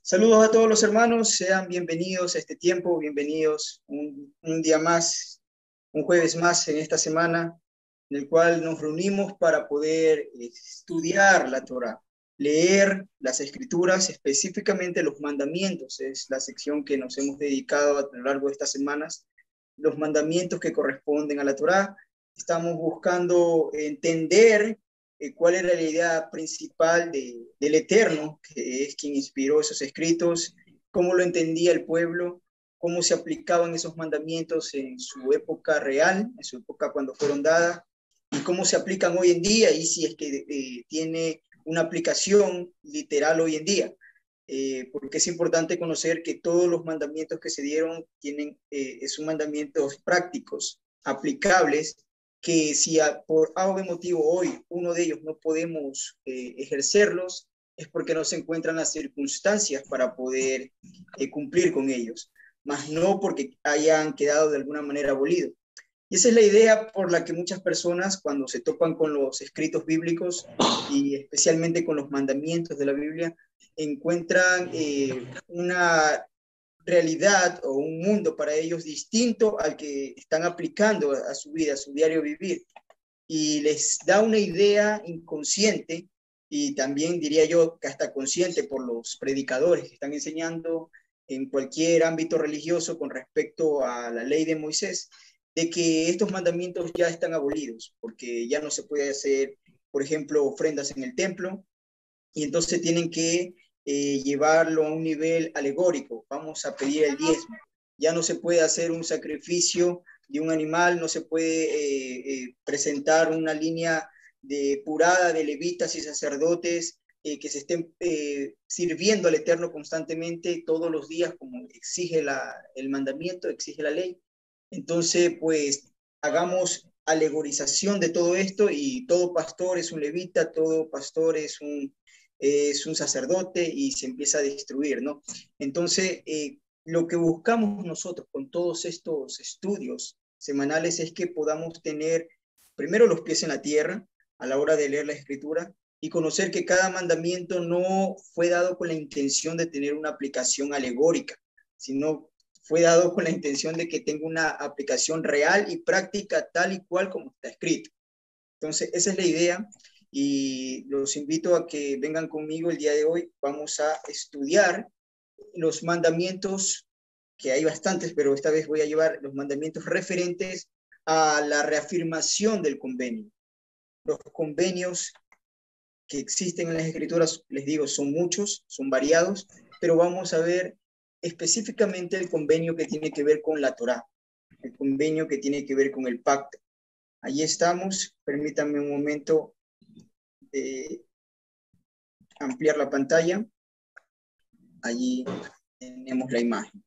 Saludos a todos los hermanos, sean bienvenidos a este tiempo, bienvenidos un día más, un jueves más en esta semana, en el cual nos reunimos para poder estudiar la Torá, leer las escrituras, específicamente los mandamientos, es la sección que nos hemos dedicado a lo largo de estas semanas, los mandamientos que corresponden a la Torá. Estamos buscando entender cuál era la idea principal del Eterno, que es quien inspiró esos escritos, cómo lo entendía el pueblo, cómo se aplicaban esos mandamientos en su época real, en su época cuando fueron dadas, y cómo se aplican hoy en día, y si es que tiene una aplicación literal hoy en día. Porque es importante conocer que todos los mandamientos que se dieron son mandamientos prácticos, aplicables, que si por algún motivo hoy uno de ellos no podemos ejercerlos, es porque no se encuentran las circunstancias para poder cumplir con ellos, más no porque hayan quedado de alguna manera abolidos. Y esa es la idea por la que muchas personas, cuando se topan con los escritos bíblicos y especialmente con los mandamientos de la Biblia, encuentran una realidad o un mundo para ellos distinto al que están aplicando a su vida, a su diario vivir. Y les da una idea inconsciente y también diría yo que hasta consciente por los predicadores que están enseñando en cualquier ámbito religioso con respecto a la ley de Moisés, de que estos mandamientos ya están abolidos, porque ya no se puede hacer, por ejemplo, ofrendas en el templo, y entonces tienen que llevarlo a un nivel alegórico. Vamos a pedir el diezmo. Ya no se puede hacer un sacrificio de un animal, no se puede presentar una línea de purada de levitas y sacerdotes que se estén sirviendo al Eterno constantemente todos los días, como exige el mandamiento, exige la ley. Entonces, pues, hagamos alegorización de todo esto y todo pastor es un levita, todo pastor es un sacerdote y se empieza a destruir, ¿no? Entonces, lo que buscamos nosotros con todos estos estudios semanales es que podamos tener primero los pies en la tierra a la hora de leer la escritura y conocer que cada mandamiento no fue dado con la intención de tener una aplicación alegórica, sino fue dado con la intención de que tenga una aplicación real y práctica tal y cual como está escrito. Entonces, esa es la idea y los invito a que vengan conmigo el día de hoy. Vamos a estudiar los mandamientos, que hay bastantes, pero esta vez voy a llevar los mandamientos referentes a la reafirmación del convenio. Los convenios que existen en las escrituras, les digo, son muchos, son variados, pero vamos a ver específicamente el convenio que tiene que ver con la Torá, el convenio que tiene que ver con el pacto. Allí estamos, permítanme un momento de ampliar la pantalla. Allí tenemos la imagen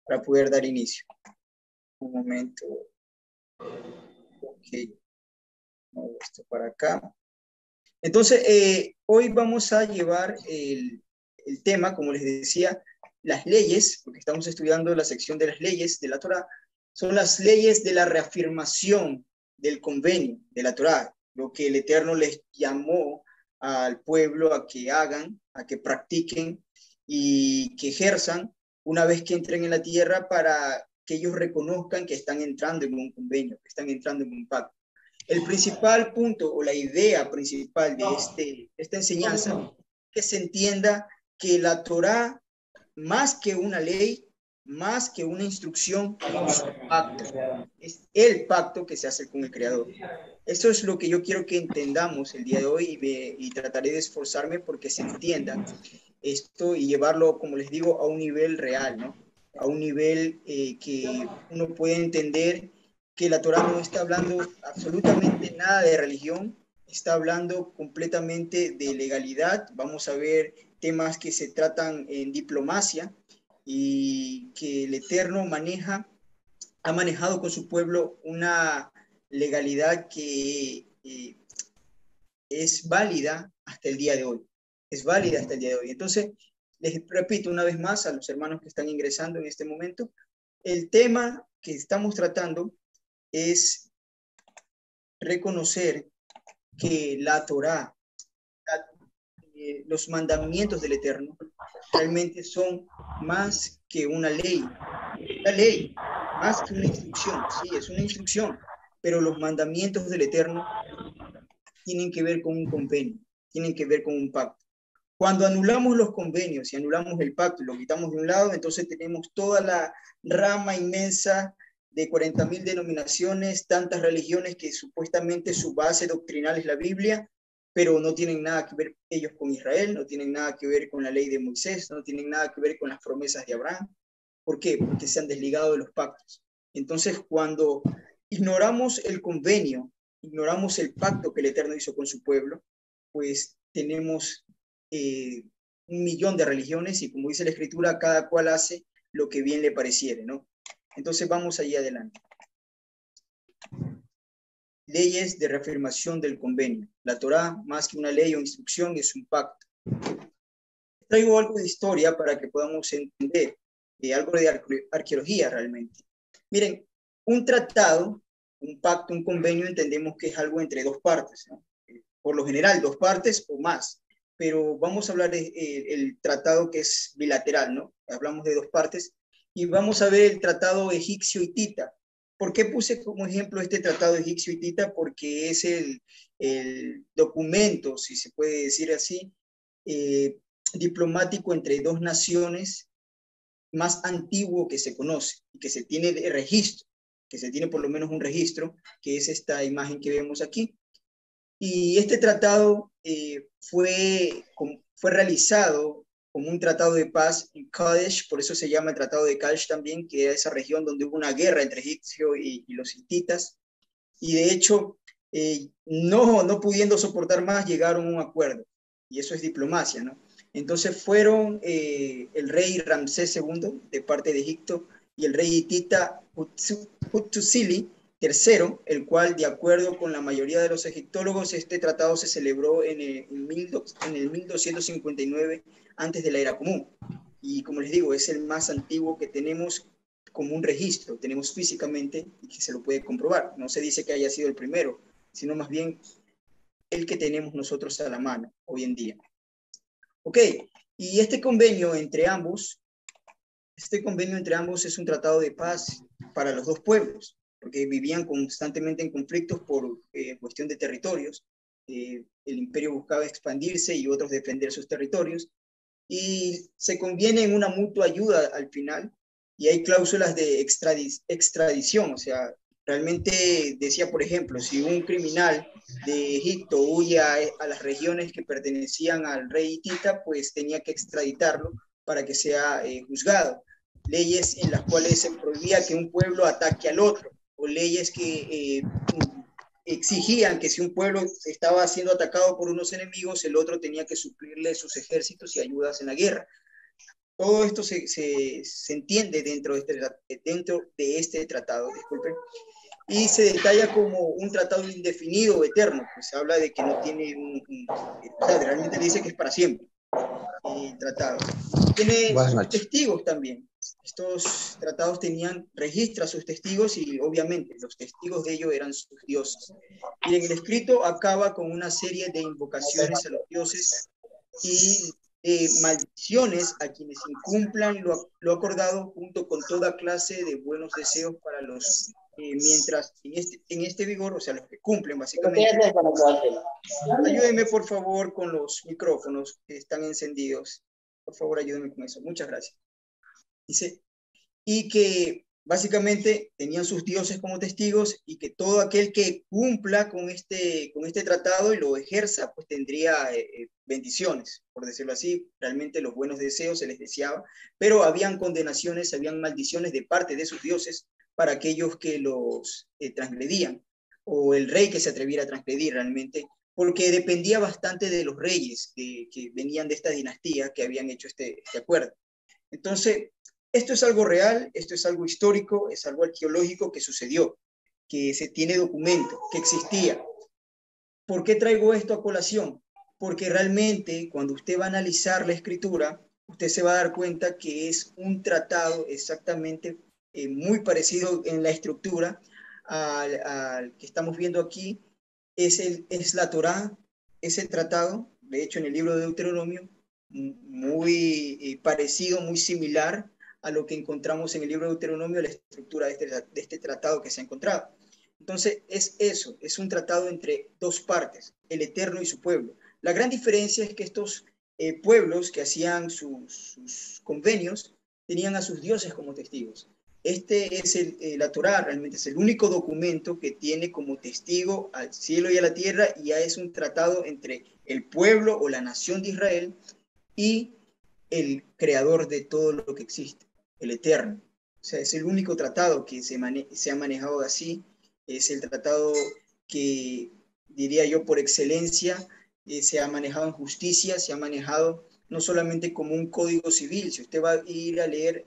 para poder dar inicio. Un momento. Ok, muevo esto para acá. Entonces, hoy vamos a llevar el tema, como les decía, las leyes, porque estamos estudiando la sección de las leyes de la Torá, son las leyes de la reafirmación del convenio de la Torá, lo que el Eterno les llamó al pueblo a que hagan, a que practiquen y que ejerzan una vez que entren en la tierra para que ellos reconozcan que están entrando en un convenio, que están entrando en un pacto. El principal punto o la idea principal de esta enseñanza es que se entienda que la Torá, más que una ley, más que una instrucción, es un pacto. Es el pacto que se hace con el Creador. Eso es lo que yo quiero que entendamos el día de hoy y trataré de esforzarme porque se entienda esto y llevarlo, como les digo, a un nivel real, ¿no? A un nivel que uno puede entender que la Torá no está hablando absolutamente nada de religión, está hablando completamente de legalidad. Vamos a ver temas que se tratan en diplomacia y que el Eterno ha manejado con su pueblo una legalidad que es válida hasta el día de hoy. Es válida hasta el día de hoy. Entonces, les repito una vez más a los hermanos que están ingresando en este momento, el tema que estamos tratando es reconocer que la Torá, los mandamientos del Eterno, realmente son más que una ley. La ley, más que una instrucción, sí, es una instrucción, pero los mandamientos del Eterno tienen que ver con un convenio, tienen que ver con un pacto. Cuando anulamos los convenios y anulamos el pacto y lo quitamos de un lado, entonces tenemos toda la rama inmensa de 40.000 denominaciones, tantas religiones que supuestamente su base doctrinal es la Biblia, pero no tienen nada que ver ellos con Israel, no tienen nada que ver con la ley de Moisés, no tienen nada que ver con las promesas de Abraham. ¿Por qué? Porque se han desligado de los pactos. Entonces, cuando ignoramos el convenio, ignoramos el pacto que el Eterno hizo con su pueblo, pues tenemos un millón de religiones y como dice la Escritura, cada cual hace lo que bien le pareciere, ¿no? Entonces vamos ahí adelante. Leyes de reafirmación del convenio. La Torá, más que una ley o instrucción, es un pacto. Traigo algo de historia para que podamos entender, algo de arqueología realmente. Miren, un tratado, un pacto, un convenio, entendemos que es algo entre dos partes, ¿no? Por lo general, dos partes o más, pero vamos a hablar del tratado que es bilateral, ¿no? Hablamos de dos partes, y vamos a ver el tratado egipcio-hitita. ¿Por qué puse como ejemplo este tratado egipcio-hitita? Porque es el documento, si se puede decir así, diplomático entre dos naciones más antiguo que se conoce y que se tiene de registro, que se tiene por lo menos un registro, que es esta imagen que vemos aquí. Y este tratado fue realizado como un tratado de paz en Kadesh, por eso se llama el tratado de Kadesh también, que era esa región donde hubo una guerra entre egipcios y los hititas. Y de hecho, no pudiendo soportar más, llegaron a un acuerdo. Y eso es diplomacia, ¿no? Entonces fueron el rey Ramsés II de parte de Egipto y el rey hitita Hutusili III, el cual, de acuerdo con la mayoría de los egiptólogos, este tratado se celebró en el 1259 antes de la era común. Y como les digo, es el más antiguo que tenemos como un registro, tenemos físicamente y que se lo puede comprobar. No se dice que haya sido el primero, sino más bien el que tenemos nosotros a la mano hoy en día. Ok, y este convenio entre ambos es un tratado de paz para los dos pueblos, porque vivían constantemente en conflictos por cuestión de territorios. El imperio buscaba expandirse y otros defender sus territorios, y se conviene en una mutua ayuda al final, y hay cláusulas de extradición, o sea, realmente decía, por ejemplo, si un criminal de Egipto huye a las regiones que pertenecían al rey hitita, pues tenía que extraditarlo para que sea juzgado. Leyes en las cuales se prohibía que un pueblo ataque al otro, o leyes que exigían que si un pueblo estaba siendo atacado por unos enemigos, el otro tenía que suplirle sus ejércitos y ayudas en la guerra. Todo esto se entiende dentro de este tratado, disculpen, y se detalla como un tratado indefinido o eterno, pues se habla de que no tiene o sea, realmente dice que es para siempre el tratado. Tiene sus testigos también. Estos tratados registra sus testigos y obviamente los testigos de ellos eran sus dioses. Y en el escrito acaba con una serie de invocaciones a los dioses y maldiciones a quienes incumplan lo acordado, junto con toda clase de buenos deseos para los mientras en este vigor, o sea, los que cumplen básicamente. Ayúdenme por favor con los micrófonos que están encendidos. Por favor, ayúdenme con eso. Muchas gracias. Dice, y que básicamente tenían sus dioses como testigos y que todo aquel que cumpla con este tratado y lo ejerza, pues tendría bendiciones, por decirlo así. Realmente los buenos deseos se les deseaba, pero habían condenaciones, habían maldiciones de parte de sus dioses para aquellos que los transgredían, o el rey que se atreviera a transgredir realmente, porque dependía bastante de los reyes que venían de esta dinastía que habían hecho este acuerdo. Entonces, esto es algo real, esto es algo histórico, es algo arqueológico que sucedió, que se tiene documento, que existía. ¿Por qué traigo esto a colación? Porque realmente cuando usted va a analizar la escritura, usted se va a dar cuenta que es un tratado exactamente muy parecido en la estructura al que estamos viendo aquí. Es la Torá, es el tratado, de hecho en el libro de Deuteronomio, muy parecido, muy similar a lo que encontramos en el libro de Deuteronomio, la estructura de este tratado que se ha encontrado. Entonces, es eso, es un tratado entre dos partes, el Eterno y su pueblo. La gran diferencia es que estos pueblos que hacían sus convenios tenían a sus dioses como testigos. Este es la Torá, realmente es el único documento que tiene como testigo al cielo y a la tierra, y ya es un tratado entre el pueblo o la nación de Israel y el creador de todo lo que existe, el Eterno. O sea, es el único tratado que se ha manejado así, es el tratado que, diría yo, por excelencia, se ha manejado en justicia, se ha manejado no solamente como un código civil. Si usted va a ir a leer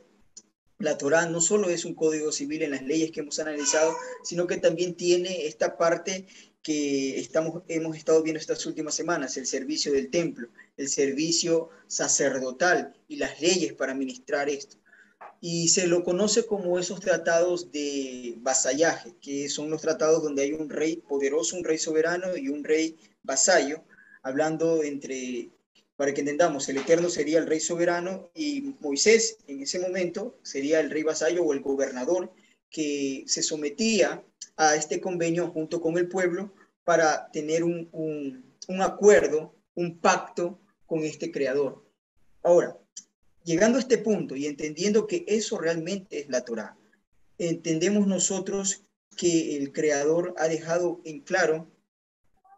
la Torá, no solo es un código civil en las leyes que hemos analizado, sino que también tiene esta parte que hemos estado viendo estas últimas semanas, el servicio del templo, el servicio sacerdotal y las leyes para administrar esto. Y se lo conoce como esos tratados de vasallaje, que son los tratados donde hay un rey poderoso, un rey soberano y un rey vasallo, hablando entre, para que entendamos, el Eterno sería el rey soberano y Moisés en ese momento sería el rey vasallo o el gobernador que se sometía a este convenio junto con el pueblo para tener un acuerdo, un pacto con este creador. Ahora, llegando a este punto y entendiendo que eso realmente es la Torá, entendemos nosotros que el Creador ha dejado en claro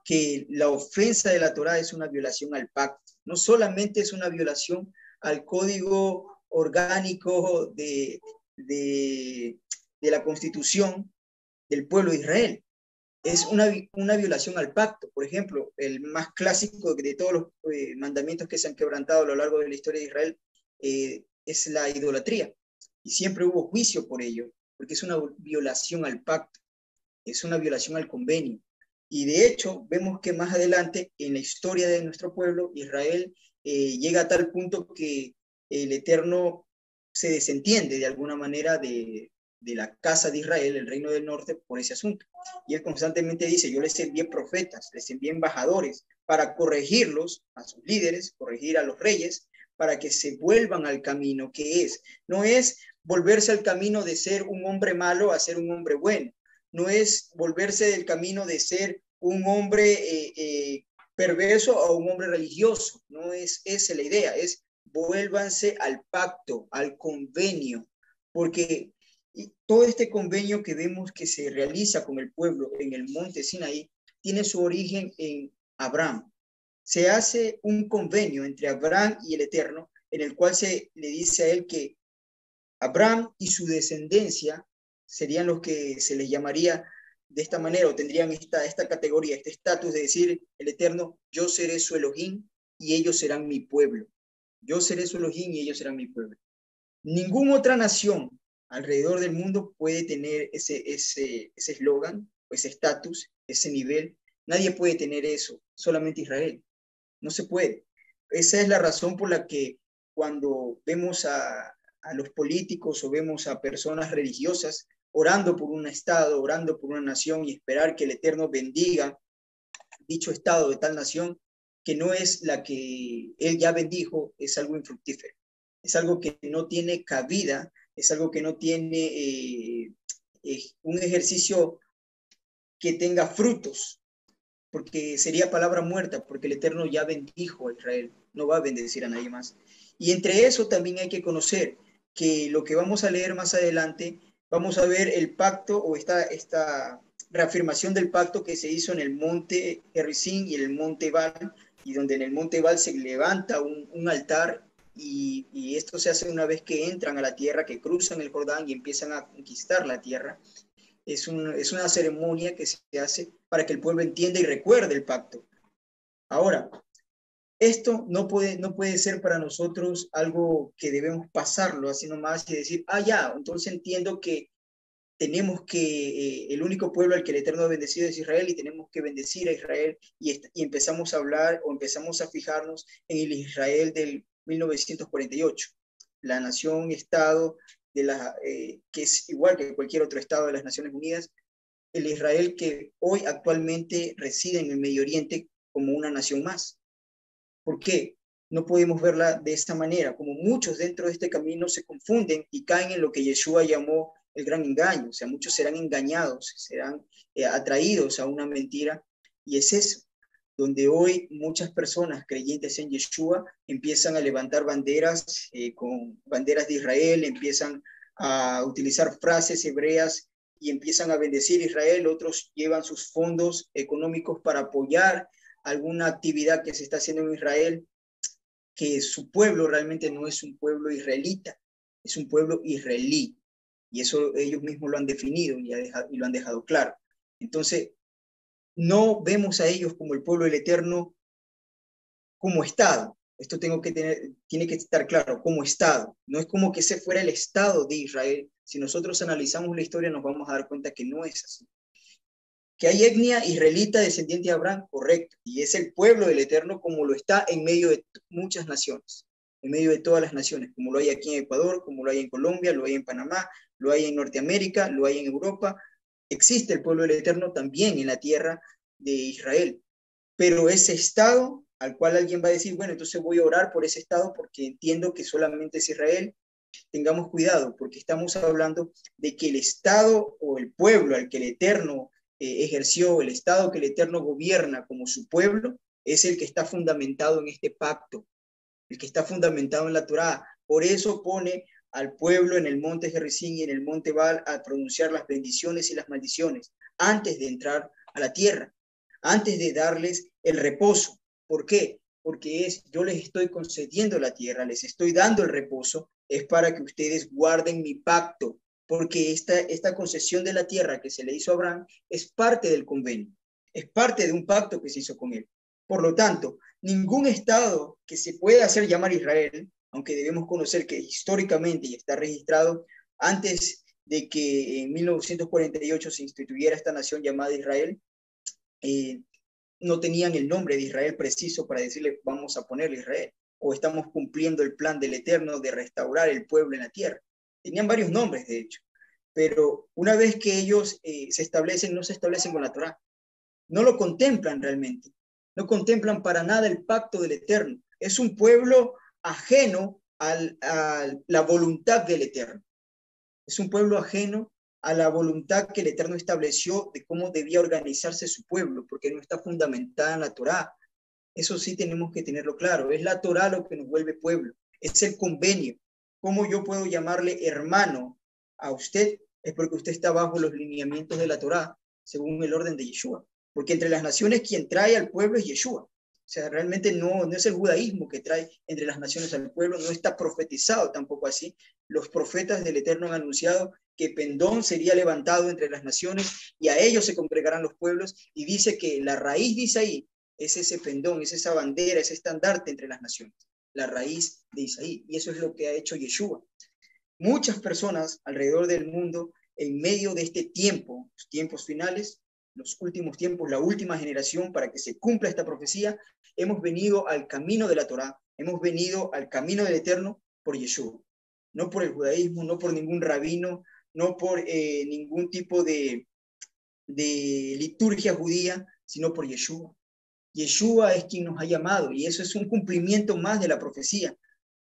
que la ofensa de la Torá es una violación al pacto. No solamente es una violación al código orgánico de la constitución del pueblo de Israel, es una violación al pacto. Por ejemplo, el más clásico de todos los mandamientos que se han quebrantado a lo largo de la historia de Israel es la idolatría. Y siempre hubo juicio por ello, porque es una violación al pacto, es una violación al convenio. Y de hecho, vemos que más adelante en la historia de nuestro pueblo, Israel llega a tal punto que el Eterno se desentiende de alguna manera de la casa de Israel, el reino del norte, por ese asunto. Y él constantemente dice, yo les envié profetas, les envié embajadores para corregirlos, a sus líderes, corregir a los reyes, para que se vuelvan al camino que es. No es volverse al camino de ser un hombre malo a ser un hombre bueno. No es volverse del camino de ser un hombre perverso a un hombre religioso. No es esa la idea, es vuélvanse al pacto, al convenio, porque todo este convenio que vemos que se realiza con el pueblo en el monte Sinaí tiene su origen en Abraham. Se hace un convenio entre Abraham y el Eterno, en el cual se le dice a él que Abraham y su descendencia serían los que se les llamaría de esta manera, o tendrían esta categoría, este estatus de decir el Eterno, yo seré su Elohim y ellos serán mi pueblo. Yo seré su Elohim y ellos serán mi pueblo. Ninguna otra nación alrededor del mundo puede tener ese eslogan, ese estatus, ese nivel. Nadie puede tener eso, solamente Israel. No se puede. Esa es la razón por la que cuando vemos a los políticos o vemos a personas religiosas orando por un estado, orando por una nación y esperar que el Eterno bendiga dicho estado de tal nación, que no es la que él ya bendijo, es algo infructífero. Es algo que no tiene cabida, es algo que no tiene un ejercicio que tenga frutos, porque sería palabra muerta, porque el Eterno ya bendijo a Israel, no va a bendecir a nadie más. Y entre eso también hay que conocer que lo que vamos a leer más adelante, vamos a ver el pacto o esta reafirmación del pacto que se hizo en el monte Gerizim y en el monte Ebal, y donde en el monte Ebal se levanta un altar y esto se hace una vez que entran a la tierra, que cruzan el Jordán y empiezan a conquistar la tierra. Es una ceremonia que se hace para que el pueblo entienda y recuerde el pacto. Ahora, esto no puede ser para nosotros algo que debemos pasarlo así nomás y decir, ya, entonces entiendo que tenemos que, el único pueblo al que el Eterno ha bendecido es Israel y tenemos que bendecir a Israel y empezamos a hablar o empezamos a fijarnos en el Israel del 1948, la nación-estado que es igual que cualquier otro estado de las Naciones Unidas, el Israel que hoy actualmente reside en el Medio Oriente como una nación más. ¿Por qué? no podemos verla de esta manera, como muchos dentro de este camino se confunden y caen en lo que Yeshua llamó el gran engaño. O sea, muchos serán engañados, serán atraídos a una mentira, y es eso, donde hoy muchas personas creyentes en Yeshua empiezan a levantar banderas con banderas de Israel, empiezan a utilizar frases hebreas y empiezan a bendecir a Israel. Otros llevan sus fondos económicos para apoyar alguna actividad que se está haciendo en Israel, que su pueblo realmente no es un pueblo israelita, es un pueblo israelí. Y eso ellos mismos lo han definido y lo han dejado claro. Entonces, no vemos a ellos como el pueblo del Eterno como Estado. Esto tiene que estar claro, como Estado. No es como que ese fuera el Estado de Israel. Si nosotros analizamos la historia, nos vamos a dar cuenta que no es así. Que hay etnia israelita descendiente de Abraham, correcto, y es el pueblo del Eterno como lo está en medio de muchas naciones, en medio de todas las naciones, como lo hay aquí en Ecuador, como lo hay en Colombia, lo hay en Panamá, lo hay en Norteamérica, lo hay en Europa. Existe el pueblo del Eterno también en la tierra de Israel, pero ese estado al cual alguien va a decir, bueno, entonces voy a orar por ese estado porque entiendo que solamente es Israel. Tengamos cuidado, porque estamos hablando de que el Estado o el pueblo al que el Eterno ejerció, el Estado que el Eterno gobierna como su pueblo, es el que está fundamentado en este pacto, el que está fundamentado en la Torá. Por eso pone al pueblo en el monte Gerizim y en el monte Baal a pronunciar las bendiciones y las maldiciones antes de entrar a la tierra, antes de darles el reposo. ¿Por qué? Porque yo les estoy concediendo la tierra, les estoy dando el reposo, es para que ustedes guarden mi pacto, porque esta concesión de la tierra que se le hizo a Abraham es parte del convenio, es parte de un pacto que se hizo con él. Por lo tanto, ningún estado que se pueda hacer llamar Israel, aunque debemos conocer que históricamente y está registrado antes de que en 1948 se instituyera esta nación llamada Israel, eh, no tenían el nombre de Israel preciso para decirle vamos a ponerle Israel, o estamos cumpliendo el plan del Eterno de restaurar el pueblo en la tierra. Tenían varios nombres, de hecho, pero una vez que ellos se establecen, no se establecen con la Torá, no lo contemplan realmente, no contemplan para nada el pacto del Eterno. Es un pueblo ajeno a la voluntad del Eterno. Es un pueblo ajeno a la voluntad que el Eterno estableció de cómo debía organizarse su pueblo, porque no está fundamentada en la Torá. Eso sí tenemos que tenerlo claro. Es la Torá lo que nos vuelve pueblo. Es el convenio. ¿Cómo yo puedo llamarle hermano a usted? Es porque usted está bajo los lineamientos de la Torá, según el orden de Yeshua. Porque entre las naciones quien trae al pueblo es Yeshua. O sea, realmente no es el judaísmo que trae entre las naciones al pueblo, no está profetizado tampoco así. Los profetas del Eterno han anunciado que Pendón sería levantado entre las naciones y a ellos se congregarán los pueblos, y dice que la raíz de Isaí es ese pendón, es esa bandera, ese estandarte entre las naciones, la raíz de Isaí, y eso es lo que ha hecho Yeshua. Muchas personas alrededor del mundo, en medio de este tiempo, los tiempos finales, los últimos tiempos, la última generación, para que se cumpla esta profecía, hemos venido al camino de la Torá, hemos venido al camino del Eterno por Yeshua, no por el judaísmo, no por ningún rabino, no por ningún tipo de liturgia judía, sino por Yeshua. Yeshua es quien nos ha llamado, y eso es un cumplimiento más de la profecía,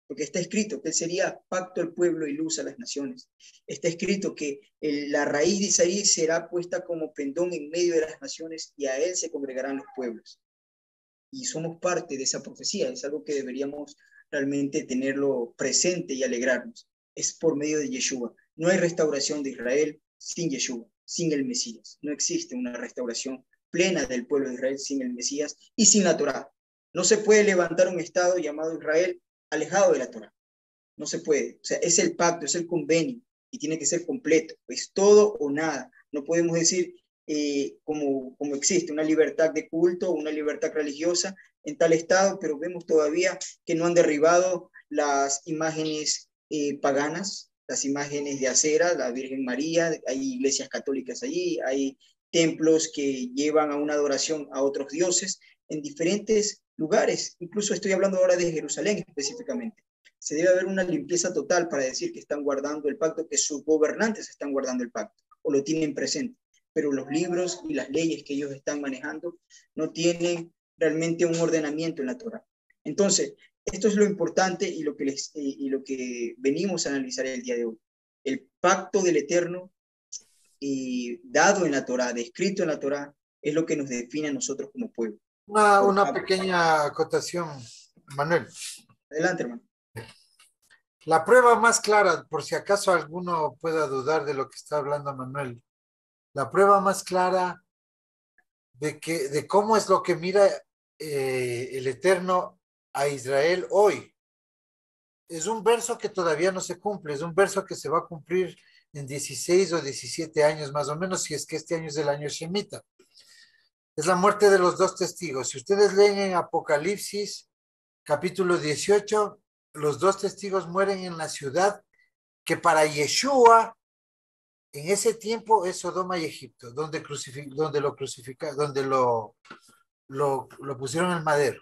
porque está escrito que él sería pacto al pueblo y luz a las naciones. Está escrito que la raíz de Isaí será puesta como pendón en medio de las naciones y a él se congregarán los pueblos. Y somos parte de esa profecía, es algo que deberíamos realmente tenerlo presente y alegrarnos. Es por medio de Yeshua. No hay restauración de Israel sin Yeshua, sin el Mesías. No existe una restauración plena del pueblo de Israel sin el Mesías y sin la Torá. No se puede levantar un estado llamado Israel alejado de la Torá. No se puede. O sea, es el pacto, es el convenio y tiene que ser completo. Es todo o nada. No podemos decir como existe una libertad de culto, una libertad religiosa en tal estado, pero vemos todavía que no han derribado las imágenes paganas, las imágenes de acera, la Virgen María, hay iglesias católicas allí, hay templos que llevan a una adoración a otros dioses en diferentes lugares. Incluso estoy hablando ahora de Jerusalén específicamente. Se debe haber una limpieza total para decir que están guardando el pacto, que sus gobernantes están guardando el pacto o lo tienen presente, pero los libros y las leyes que ellos están manejando no tienen realmente un ordenamiento en la Torá. Entonces, esto es lo importante y lo que venimos a analizar el día de hoy. El pacto del Eterno dado en la Torá, descrito en la Torá, es lo que nos define a nosotros como pueblo. Una pequeña acotación, Manuel. Adelante, hermano. La prueba más clara, por si acaso alguno pueda dudar de lo que está hablando Manuel, la prueba más clara de cómo es lo que mira el Eterno a Israel hoy. Es un verso que todavía no se cumple, es un verso que se va a cumplir en 16 o 17 años más o menos, si es que este año es el año Shemitah. Es la muerte de los dos testigos. Si ustedes leen en Apocalipsis, capítulo 18, los dos testigos mueren en la ciudad que para Yeshua en ese tiempo es Sodoma y Egipto, donde lo crucificaron, donde lo pusieron en el madero.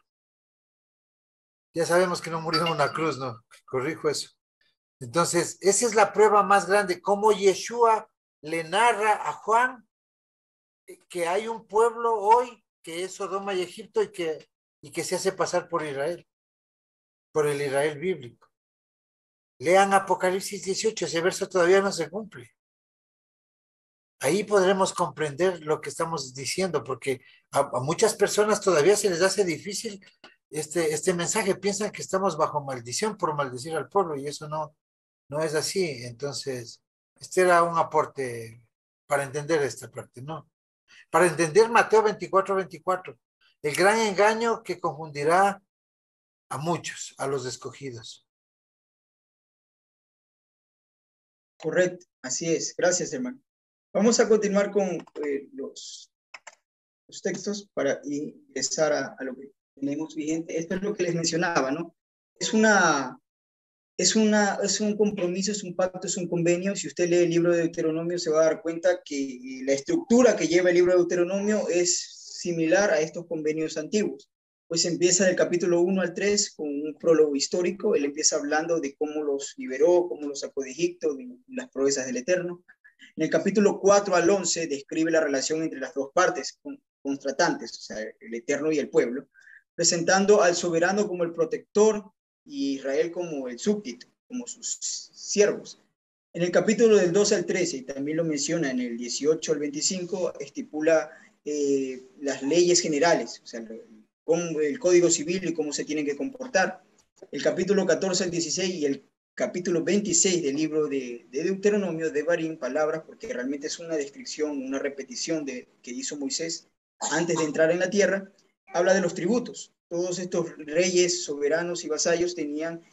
Ya sabemos que no murió en una cruz, ¿no? Corrijo eso. Entonces, esa es la prueba más grande, cómo Yeshua le narra a Juan que hay un pueblo hoy que es Sodoma y Egipto y que se hace pasar por Israel, por el Israel bíblico. Lean Apocalipsis 18, ese verso todavía no se cumple. Ahí podremos comprender lo que estamos diciendo, porque a muchas personas todavía se les hace difícil este mensaje. Piensan que estamos bajo maldición por maldecir al pueblo y eso no es así. Entonces, este era un aporte para entender esta parte, ¿no? Para entender Mateo 24:24, el gran engaño que confundirá a muchos, a los escogidos. Correcto, así es. Gracias, hermano. Vamos a continuar con los textos para ingresar a lo que tenemos vigente. Esto es lo que les mencionaba, ¿no? Es un compromiso, es un pacto, es un convenio. Si usted lee el libro de Deuteronomio, se va a dar cuenta que la estructura que lleva el libro de Deuteronomio es similar a estos convenios antiguos. Pues empieza del capítulo 1 al 3 con un prólogo histórico. Él empieza hablando de cómo los liberó, cómo los sacó de Egipto, de las proezas del Eterno. En el capítulo 4 al 11 describe la relación entre las dos partes contratantes, o sea, el Eterno y el pueblo, presentando al soberano como el protector y Israel como el súbdito, como sus siervos. En el capítulo del 12 al 13, y también lo menciona en el 18 al 25, estipula las leyes generales, o sea, el código civil y cómo se tienen que comportar. El capítulo 14 al 16 y el capítulo 26 del libro de Deuteronomio, de Barín, palabras, porque realmente es una descripción, una repetición que hizo Moisés antes de entrar en la tierra, habla de los tributos. Todos estos reyes, soberanos y vasallos tenían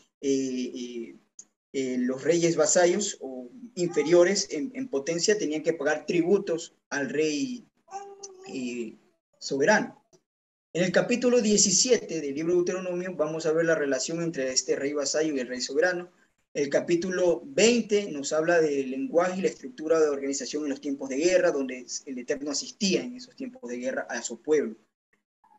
los reyes vasallos o inferiores en potencia tenían que pagar tributos al rey soberano. En el capítulo 17 del libro de Deuteronomio vamos a ver la relación entre este rey vasallo y el rey soberano. El capítulo 20 nos habla del lenguaje y la estructura de organización en los tiempos de guerra, donde el Eterno asistía en esos tiempos de guerra a su pueblo.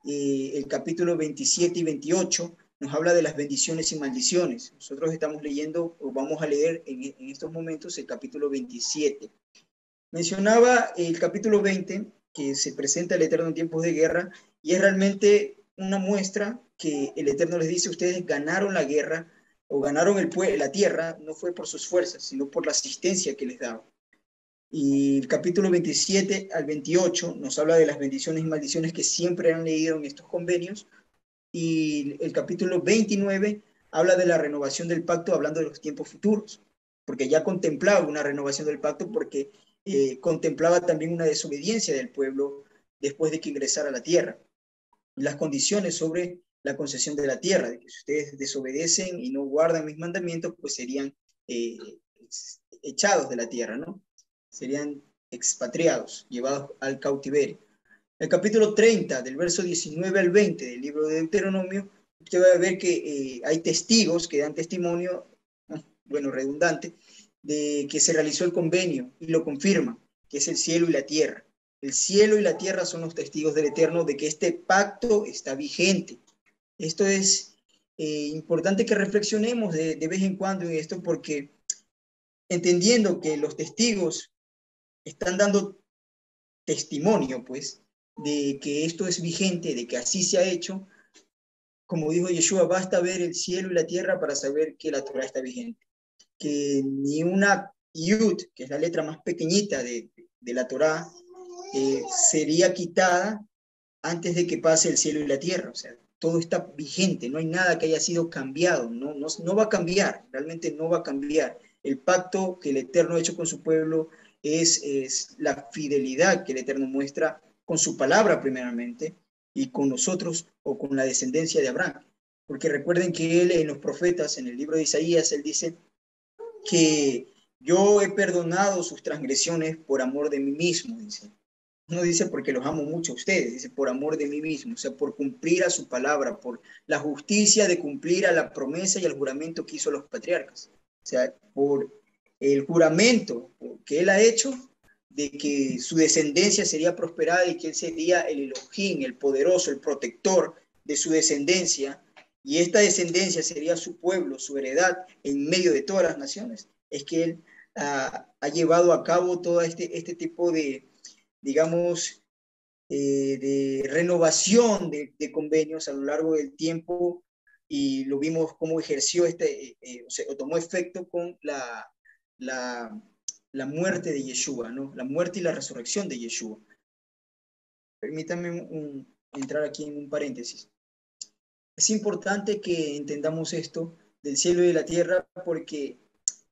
El capítulo 27 y 28 nos habla de las bendiciones y maldiciones. Nosotros estamos leyendo, o vamos a leer en estos momentos, el capítulo 27. Mencionaba el capítulo 20, que se presenta el Eterno en tiempos de guerra, y es realmente una muestra que el Eterno les dice, ustedes ganaron la guerra, o ganaron la tierra, no fue por sus fuerzas, sino por la asistencia que les daba. Y el capítulo 27 al 28 nos habla de las bendiciones y maldiciones que siempre han leído en estos convenios. Y el capítulo 29 habla de la renovación del pacto, hablando de los tiempos futuros, porque ya contemplaba una renovación del pacto, porque contemplaba también una desobediencia del pueblo después de que ingresara a la tierra. Las condiciones sobre la concesión de la tierra, de que si ustedes desobedecen y no guardan mis mandamientos, pues serían echados de la tierra, ¿no? Serían expatriados, llevados al cautiverio. El capítulo 30, del verso 19 al 20 del libro de Deuteronomio, usted va a ver que hay testigos que dan testimonio, bueno, redundante, de que se realizó el convenio y lo confirman, que es el cielo y la tierra. El cielo y la tierra son los testigos del Eterno de que este pacto está vigente. Esto es importante que reflexionemos de vez en cuando en esto, porque entendiendo que los testigos están dando testimonio, pues, de que esto es vigente, de que así se ha hecho, como dijo Yeshua, basta ver el cielo y la tierra para saber que la Torah está vigente. Que ni una yud, que es la letra más pequeñita de la Torah, sería quitada antes de que pase el cielo y la tierra. O sea, todo está vigente, no hay nada que haya sido cambiado, no va a cambiar, realmente no va a cambiar. El pacto que el Eterno ha hecho con su pueblo es la fidelidad que el Eterno muestra con su palabra primeramente y con nosotros o con la descendencia de Abraham. Porque recuerden que él en los profetas, en el libro de Isaías, él dice que yo he perdonado sus transgresiones por amor de mí mismo, dice. No dice porque los amo mucho a ustedes, dice por amor de mí mismo, o sea, por cumplir a su palabra, por la justicia de cumplir a la promesa y al juramento que hizo los patriarcas. O sea, por el juramento que él ha hecho de que su descendencia sería prosperada y que él sería el Elohim, el poderoso, el protector de su descendencia, y esta descendencia sería su pueblo, su heredad en medio de todas las naciones, es que él ha llevado a cabo todo este tipo de, digamos, de renovación de convenios a lo largo del tiempo y lo vimos cómo ejerció o sea, tomó efecto con la muerte de Yeshua, ¿no? La muerte y la resurrección de Yeshua. Permítanme entrar aquí en un paréntesis. Es importante que entendamos esto del cielo y de la tierra porque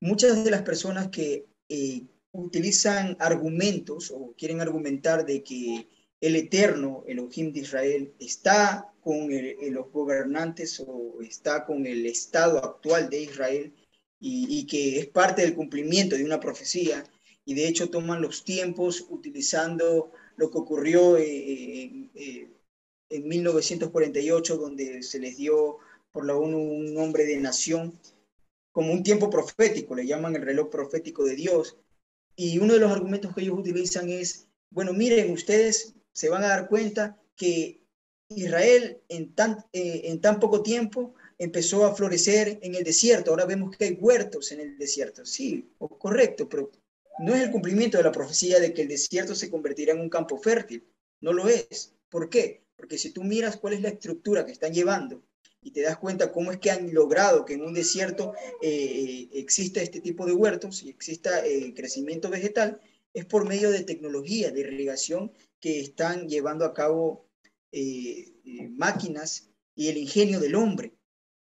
muchas de las personas que utilizan argumentos o quieren argumentar de que el eterno Elohim de Israel está con los gobernantes o está con el estado actual de Israel y que es parte del cumplimiento de una profecía y de hecho toman los tiempos utilizando lo que ocurrió en 1948, donde se les dio por la ONU un nombre de nación, como un tiempo profético, le llaman el reloj profético de Dios. Y uno de los argumentos que ellos utilizan es, bueno, miren, ustedes se van a dar cuenta que Israel en tan poco tiempo empezó a florecer en el desierto. Ahora vemos que hay huertos en el desierto. Sí, correcto, pero no es el cumplimiento de la profecía de que el desierto se convertirá en un campo fértil. No lo es. ¿Por qué? Porque si tú miras cuál es la estructura que están llevando y te das cuenta cómo es que han logrado que en un desierto exista este tipo de huertos y exista crecimiento vegetal, es por medio de tecnología de irrigación que están llevando a cabo máquinas y el ingenio del hombre,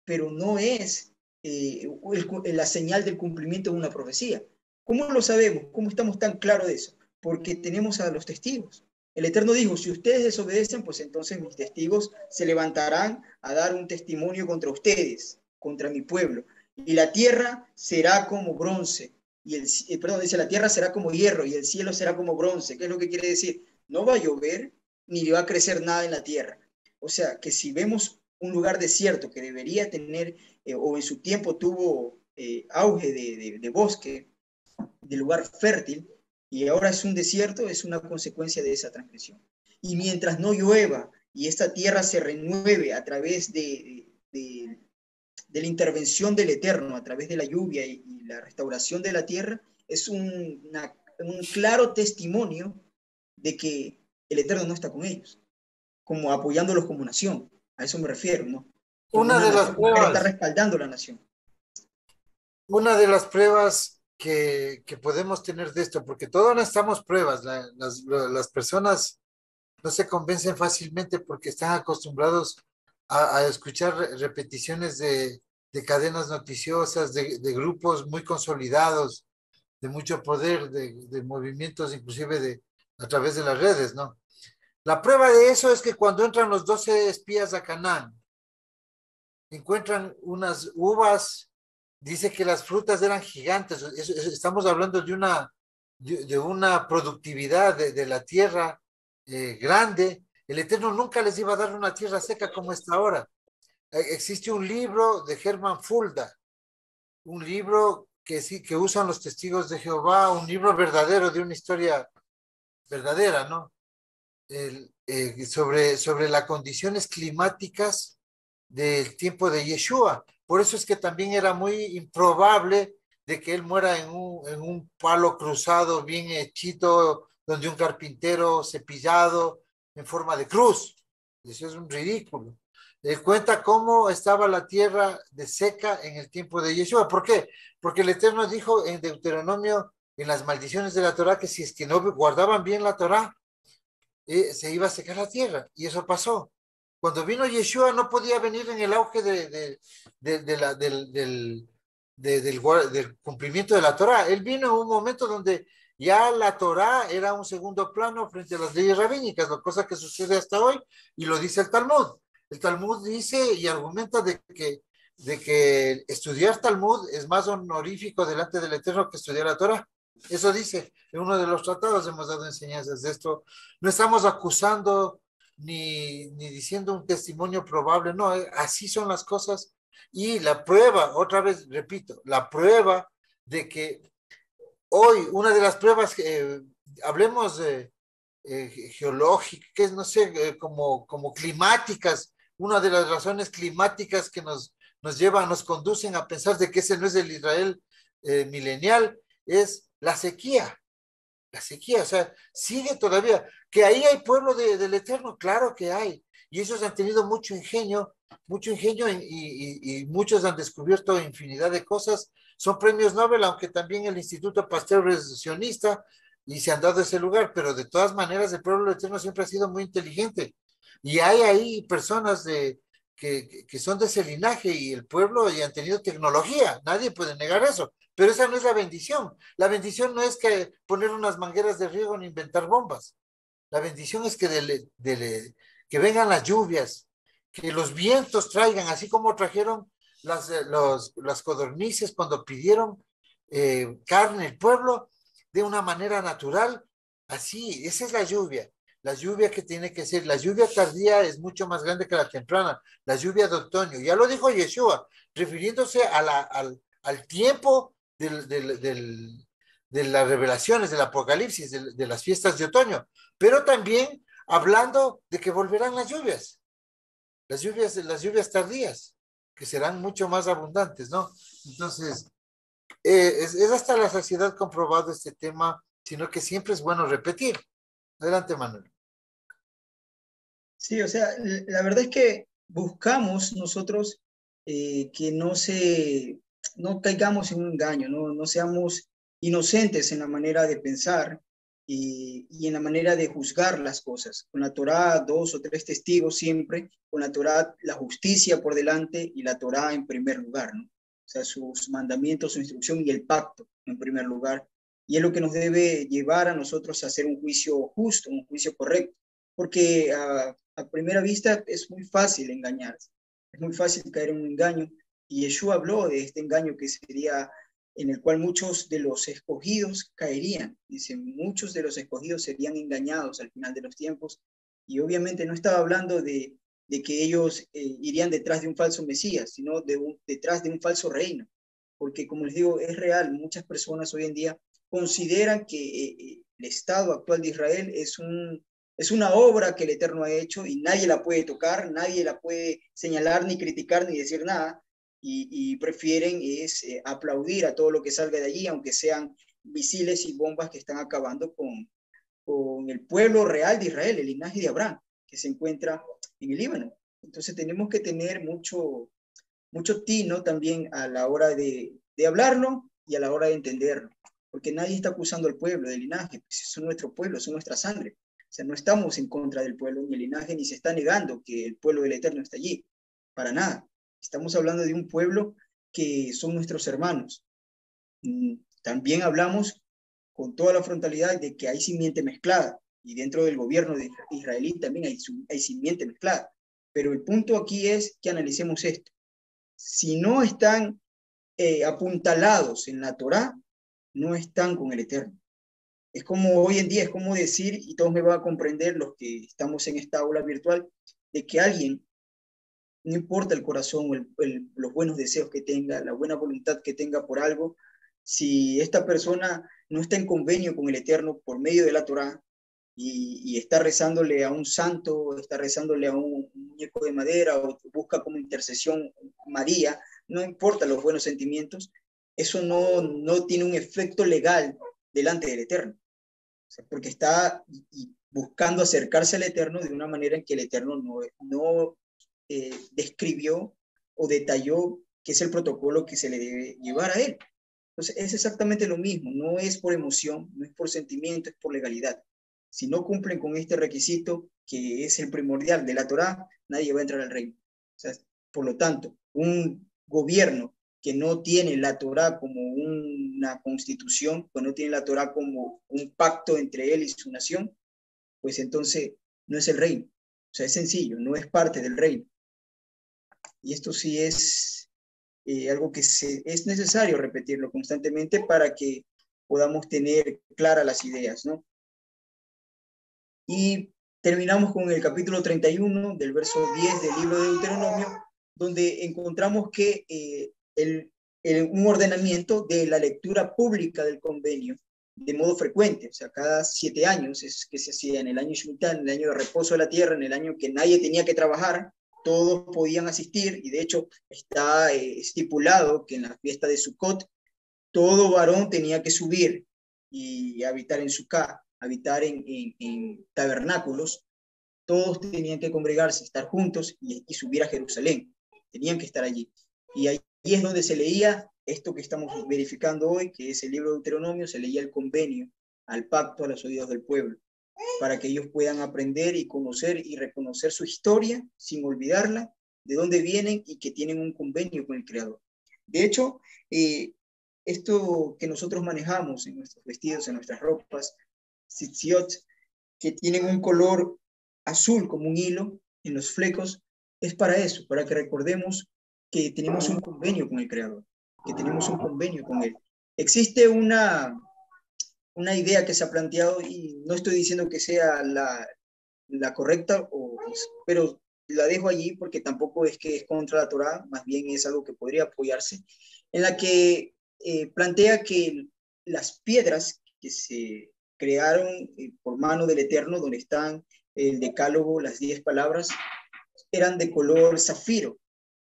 pero no es la señal del cumplimiento de una profecía. ¿Cómo lo sabemos? ¿Cómo estamos tan claros de eso? Porque tenemos a los testigos. El Eterno dijo, si ustedes desobedecen, pues entonces mis testigos se levantarán a dar un testimonio contra ustedes, contra mi pueblo. Y la tierra será como bronce. Perdón, dice, la tierra será como hierro y el cielo será como bronce. ¿Qué es lo que quiere decir? No va a llover ni va a crecer nada en la tierra. O sea, que si vemos un lugar desierto que debería tener, o en su tiempo tuvo auge de bosque, de lugar fértil, y ahora es un desierto, es una consecuencia de esa transgresión. Y mientras no llueva y esta tierra se renueve a través de la intervención del Eterno, a través de la lluvia y la restauración de la tierra, es un claro testimonio de que el Eterno no está con ellos, como apoyándolos como nación. A eso me refiero, ¿no? Como Una una de las nación que está pruebas, respaldando la nación. una de las pruebas que podemos tener de esto, porque todos necesitamos pruebas, las personas no se convencen fácilmente porque están acostumbrados a escuchar repeticiones de cadenas noticiosas, de grupos muy consolidados, de mucho poder, de movimientos inclusive a través de las redes, ¿no? La prueba de eso es que cuando entran los 12 espías a Canaán, encuentran unas uvas, dice que las frutas eran gigantes, estamos hablando de una productividad de la tierra grande. El Eterno nunca les iba a dar una tierra seca como esta ahora. Existe un libro de Herman Fulda, un libro que sí, que usan los testigos de Jehová, un libro verdadero de una historia verdadera, ¿no? Sobre las condiciones climáticas del tiempo de Yeshua. Por eso es que también era muy improbable de que él muera en un palo cruzado bien hechito, donde un carpintero cepillado en forma de cruz. Eso es un ridículo. Él cuenta cómo estaba la tierra de seca en el tiempo de Yeshua. ¿Por qué? Porque el Eterno dijo en Deuteronomio, en las maldiciones de la Torá, que si es que no guardaban bien la Torá, se iba a secar la tierra. Y eso pasó. Cuando vino Yeshua no podía venir en el auge de la, del cumplimiento de la Torá. Él vino en un momento donde ya la Torá era un segundo plano frente a las leyes rabínicas, la cosa que sucede hasta hoy, y lo dice el Talmud. El Talmud dice y argumenta de que estudiar Talmud es más honorífico delante del Eterno que estudiar la Torá. Eso dice, en uno de los tratados hemos dado enseñanzas de esto. No estamos acusando ni diciendo un testimonio probable, no, así son las cosas. Y la prueba, otra vez repito, la prueba de que hoy, una de las pruebas, hablemos de geológicas, no sé, como climáticas, una de las razones climáticas que nos llevan, nos conducen a pensar de que ese no es el Israel milenial, es la sequía. La sequía, o sea, sigue todavía. Que ahí hay pueblo del Eterno, claro que hay. Y ellos han tenido mucho ingenio y muchos han descubierto infinidad de cosas. Son premios Nobel, aunque también el Instituto Pasteur es sionista y se han dado ese lugar, pero de todas maneras el pueblo del Eterno siempre ha sido muy inteligente. Y hay ahí personas que son de ese linaje y el pueblo y han tenido tecnología, nadie puede negar eso. Pero esa no es la bendición. La bendición no es que poner unas mangueras de riego ni inventar bombas. La bendición es que vengan las lluvias, que los vientos traigan, así como trajeron las codornices cuando pidieron carne el pueblo de una manera natural. Así, esa es la lluvia. La lluvia que tiene que ser, la lluvia tardía es mucho más grande que la temprana, la lluvia de otoño. Ya lo dijo Yeshua, refiriéndose al tiempo de las revelaciones, del Apocalipsis, de las fiestas de otoño, pero también hablando de que volverán las lluvias tardías, que serán mucho más abundantes, ¿no? Entonces, es hasta la saciedad comprobado este tema, sino que siempre es bueno repetir. Adelante, Manuel. Sí, o sea, la verdad es que buscamos nosotros que no caigamos en un engaño, no seamos inocentes en la manera de pensar y en la manera de juzgar las cosas. Con la Torá, dos o tres testigos siempre, con la Torá, la justicia por delante y la Torá en primer lugar, ¿no? O sea, sus mandamientos, su instrucción y el pacto en primer lugar. Y es lo que nos debe llevar a nosotros a hacer un juicio justo, un juicio correcto porque a primera vista es muy fácil engañarse, es muy fácil caer en un engaño. Y Yeshua habló de este engaño que sería en el cual muchos de los escogidos caerían. Dice, muchos de los escogidos serían engañados al final de los tiempos. Y obviamente no estaba hablando de que ellos irían detrás de un falso Mesías, sino detrás de un falso reino. Porque como les digo, es real, muchas personas hoy en día consideran que el Estado actual de Israel es una obra que el Eterno ha hecho y nadie la puede tocar, nadie la puede señalar, ni criticar, ni decir nada, y prefieren aplaudir a todo lo que salga de allí, aunque sean misiles y bombas que están acabando con el pueblo real de Israel, el linaje de Abraham, que se encuentra en el Líbano. Entonces tenemos que tener mucho tino también a la hora de hablarlo y a la hora de entenderlo, porque nadie está acusando al pueblo del linaje, pues es nuestro pueblo, es nuestra sangre. O sea, no estamos en contra del pueblo ni el linaje, ni se está negando que el pueblo del Eterno está allí, para nada. Estamos hablando de un pueblo que son nuestros hermanos. También hablamos con toda la frontalidad de que hay simiente mezclada, y dentro del gobierno de israelí también hay simiente mezclada. Pero el punto aquí es que analicemos esto. Si no están apuntalados en la Torá, no están con el Eterno. Es como hoy en día, es como decir, y todos me van a comprender los que estamos en esta aula virtual, de que alguien, no importa el corazón o los buenos deseos que tenga, la buena voluntad que tenga por algo, si esta persona no está en convenio con el Eterno por medio de la Torá y está rezándole a un santo, está rezándole a un muñeco de madera o busca como intercesión María, no importa los buenos sentimientos, eso no tiene un efecto legal delante del Eterno. O sea, porque está buscando acercarse al Eterno de una manera en que el Eterno no describió o detalló qué es el protocolo que se le debe llevar a él. Entonces, es exactamente lo mismo, no es por emoción, no es por sentimiento, es por legalidad. Si no cumplen con este requisito, que es el primordial de la Torá, nadie va a entrar al reino. O sea, por lo tanto, un gobierno que no tiene la Torá como una constitución, que no tiene la Torá como un pacto entre él y su nación, pues entonces no es el reino. O sea, es sencillo, no es parte del reino. Y esto sí es algo que es necesario repetirlo constantemente para que podamos tener claras las ideas, ¿no? Y terminamos con el capítulo 31 del verso 10 del libro de Deuteronomio, donde encontramos que un ordenamiento de la lectura pública del convenio de modo frecuente, o sea, cada 7 años es que se hacía en el año Shemitah, en el año de reposo de la tierra, en el año que nadie tenía que trabajar, todos podían asistir, y de hecho está estipulado que en la fiesta de Sukkot todo varón tenía que subir y habitar en Sukkah, habitar en tabernáculos, todos tenían que congregarse, estar juntos y subir a Jerusalén, tenían que estar allí. Y ahí es donde se leía esto que estamos verificando hoy, que es el libro de Deuteronomio, se leía el convenio al pacto a los oídos del pueblo, para que ellos puedan aprender y conocer y reconocer su historia sin olvidarla, de dónde vienen y que tienen un convenio con el Creador. De hecho, esto que nosotros manejamos en nuestros vestidos, en nuestras ropas, tzitziot, que tienen un color azul como un hilo en los flecos, es para eso, para que recordemos que tenemos un convenio con el Creador, que tenemos un convenio con Él. Existe una idea que se ha planteado, y no estoy diciendo que sea la correcta, pero la dejo allí porque tampoco es que es contra la Torá, más bien es algo que podría apoyarse, en la que plantea que las piedras que se crearon por mano del Eterno, donde están el decálogo, las 10 palabras, eran de color zafiro,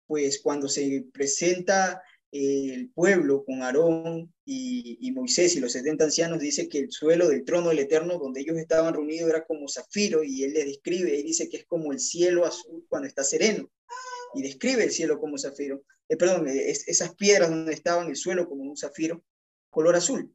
pues cuando se presenta el pueblo con Aarón y Moisés y los 70 ancianos, dice que el suelo del trono del Eterno donde ellos estaban reunidos era como zafiro, y él les describe y dice que es como el cielo azul cuando está sereno, y describe el cielo como zafiro, esas piedras donde estaban, el suelo como un zafiro, color azul.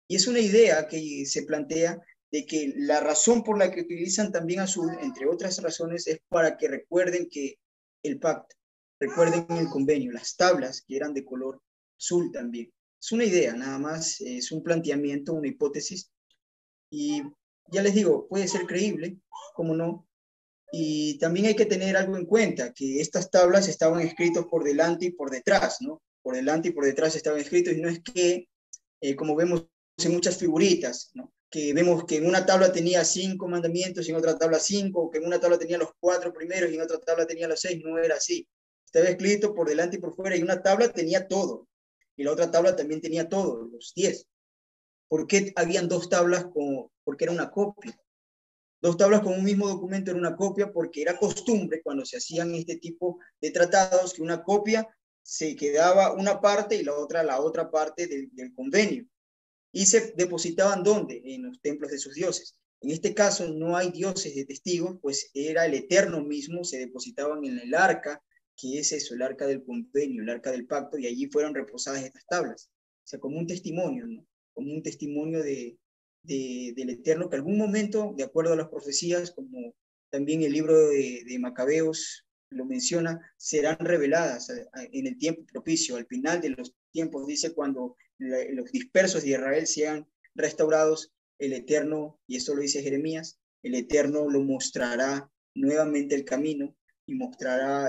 Y es una idea que se plantea de que la razón por la que utilizan también azul, entre otras razones, es para que recuerden que el pacto, recuerden el convenio, las tablas que eran de color azul también. Es una idea, nada más, es un planteamiento, una hipótesis, y ya les digo, puede ser creíble, como no, y también hay que tener algo en cuenta, que estas tablas estaban escritas por delante y por detrás, ¿no? Por delante y por detrás estaban escritos, y no es que, como vemos en muchas figuritas, ¿no? Que vemos que en una tabla tenía 5 mandamientos y en otra tabla 5, que en una tabla tenía los 4 primeros y en otra tabla tenía los 6, no era así. Estaba escrito por delante y por fuera, y una tabla tenía todo, y la otra tabla también tenía todo, los 10. ¿Por qué habían 2 tablas? Porque era una copia. 2 tablas con un mismo documento era una copia, porque era costumbre cuando se hacían este tipo de tratados que una copia se quedaba una parte y la otra parte del convenio. Y se depositaban ¿dónde? En los templos de sus dioses. En este caso no hay dioses de testigos, pues era el Eterno mismo, se depositaban en el arca, que es eso, el arca del convenio, el arca del pacto, y allí fueron reposadas estas tablas. O sea, como un testimonio, ¿no? Como un testimonio del Eterno, que algún momento, de acuerdo a las profecías, como también el libro de Macabeos lo menciona, serán reveladas en el tiempo propicio, al final de los tiempos, dice, cuando los dispersos de Israel sean restaurados, el Eterno, y esto lo dice Jeremías, el Eterno lo mostrará nuevamente el camino y mostrará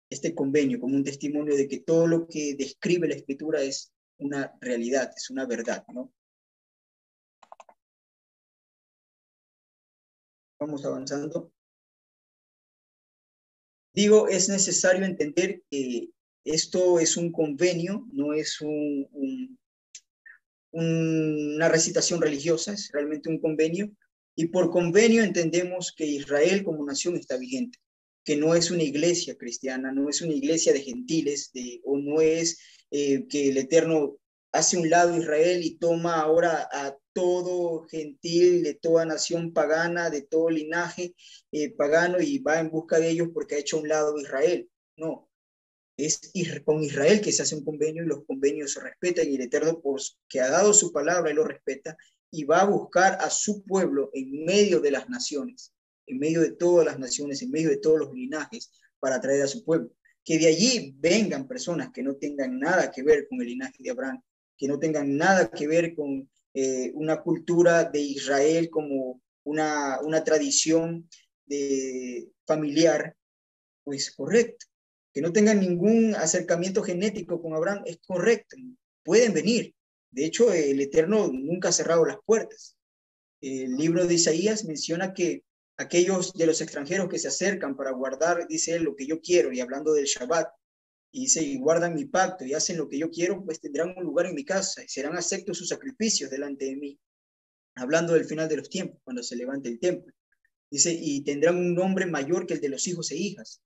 este convenio como un testimonio de que todo lo que describe la Escritura es una realidad, es una verdad, ¿no? Vamos avanzando. Digo, es necesario entender que esto es un convenio, no es una recitación religiosa, es realmente un convenio, y por convenio entendemos que Israel como nación está vigente, que no es una iglesia cristiana, no es una iglesia de gentiles, o no es que el Eterno hace un lado Israel y toma ahora a todo gentil, de toda nación pagana, de todo linaje pagano, y va en busca de ellos porque ha hecho a un lado Israel. No, es con Israel que se hace un convenio y los convenios se respetan, y el Eterno, pues, que ha dado su palabra, y lo respeta, y va a buscar a su pueblo en medio de las naciones, en medio de todas las naciones, en medio de todos los linajes, para traer a su pueblo. Que de allí vengan personas que no tengan nada que ver con el linaje de Abraham, que no tengan nada que ver con una cultura de Israel como una tradición familiar, pues correcto. Que no tengan ningún acercamiento genético con Abraham, es correcto. Pueden venir. De hecho, el Eterno nunca ha cerrado las puertas. El libro de Isaías menciona que aquellos de los extranjeros que se acercan para guardar, dice él, lo que yo quiero, y hablando del Shabbat, y dice, y guardan mi pacto y hacen lo que yo quiero, pues tendrán un lugar en mi casa y serán aceptos sus sacrificios delante de mí. Hablando del final de los tiempos, cuando se levante el templo. Dice, y tendrán un nombre mayor que el de los hijos e hijas.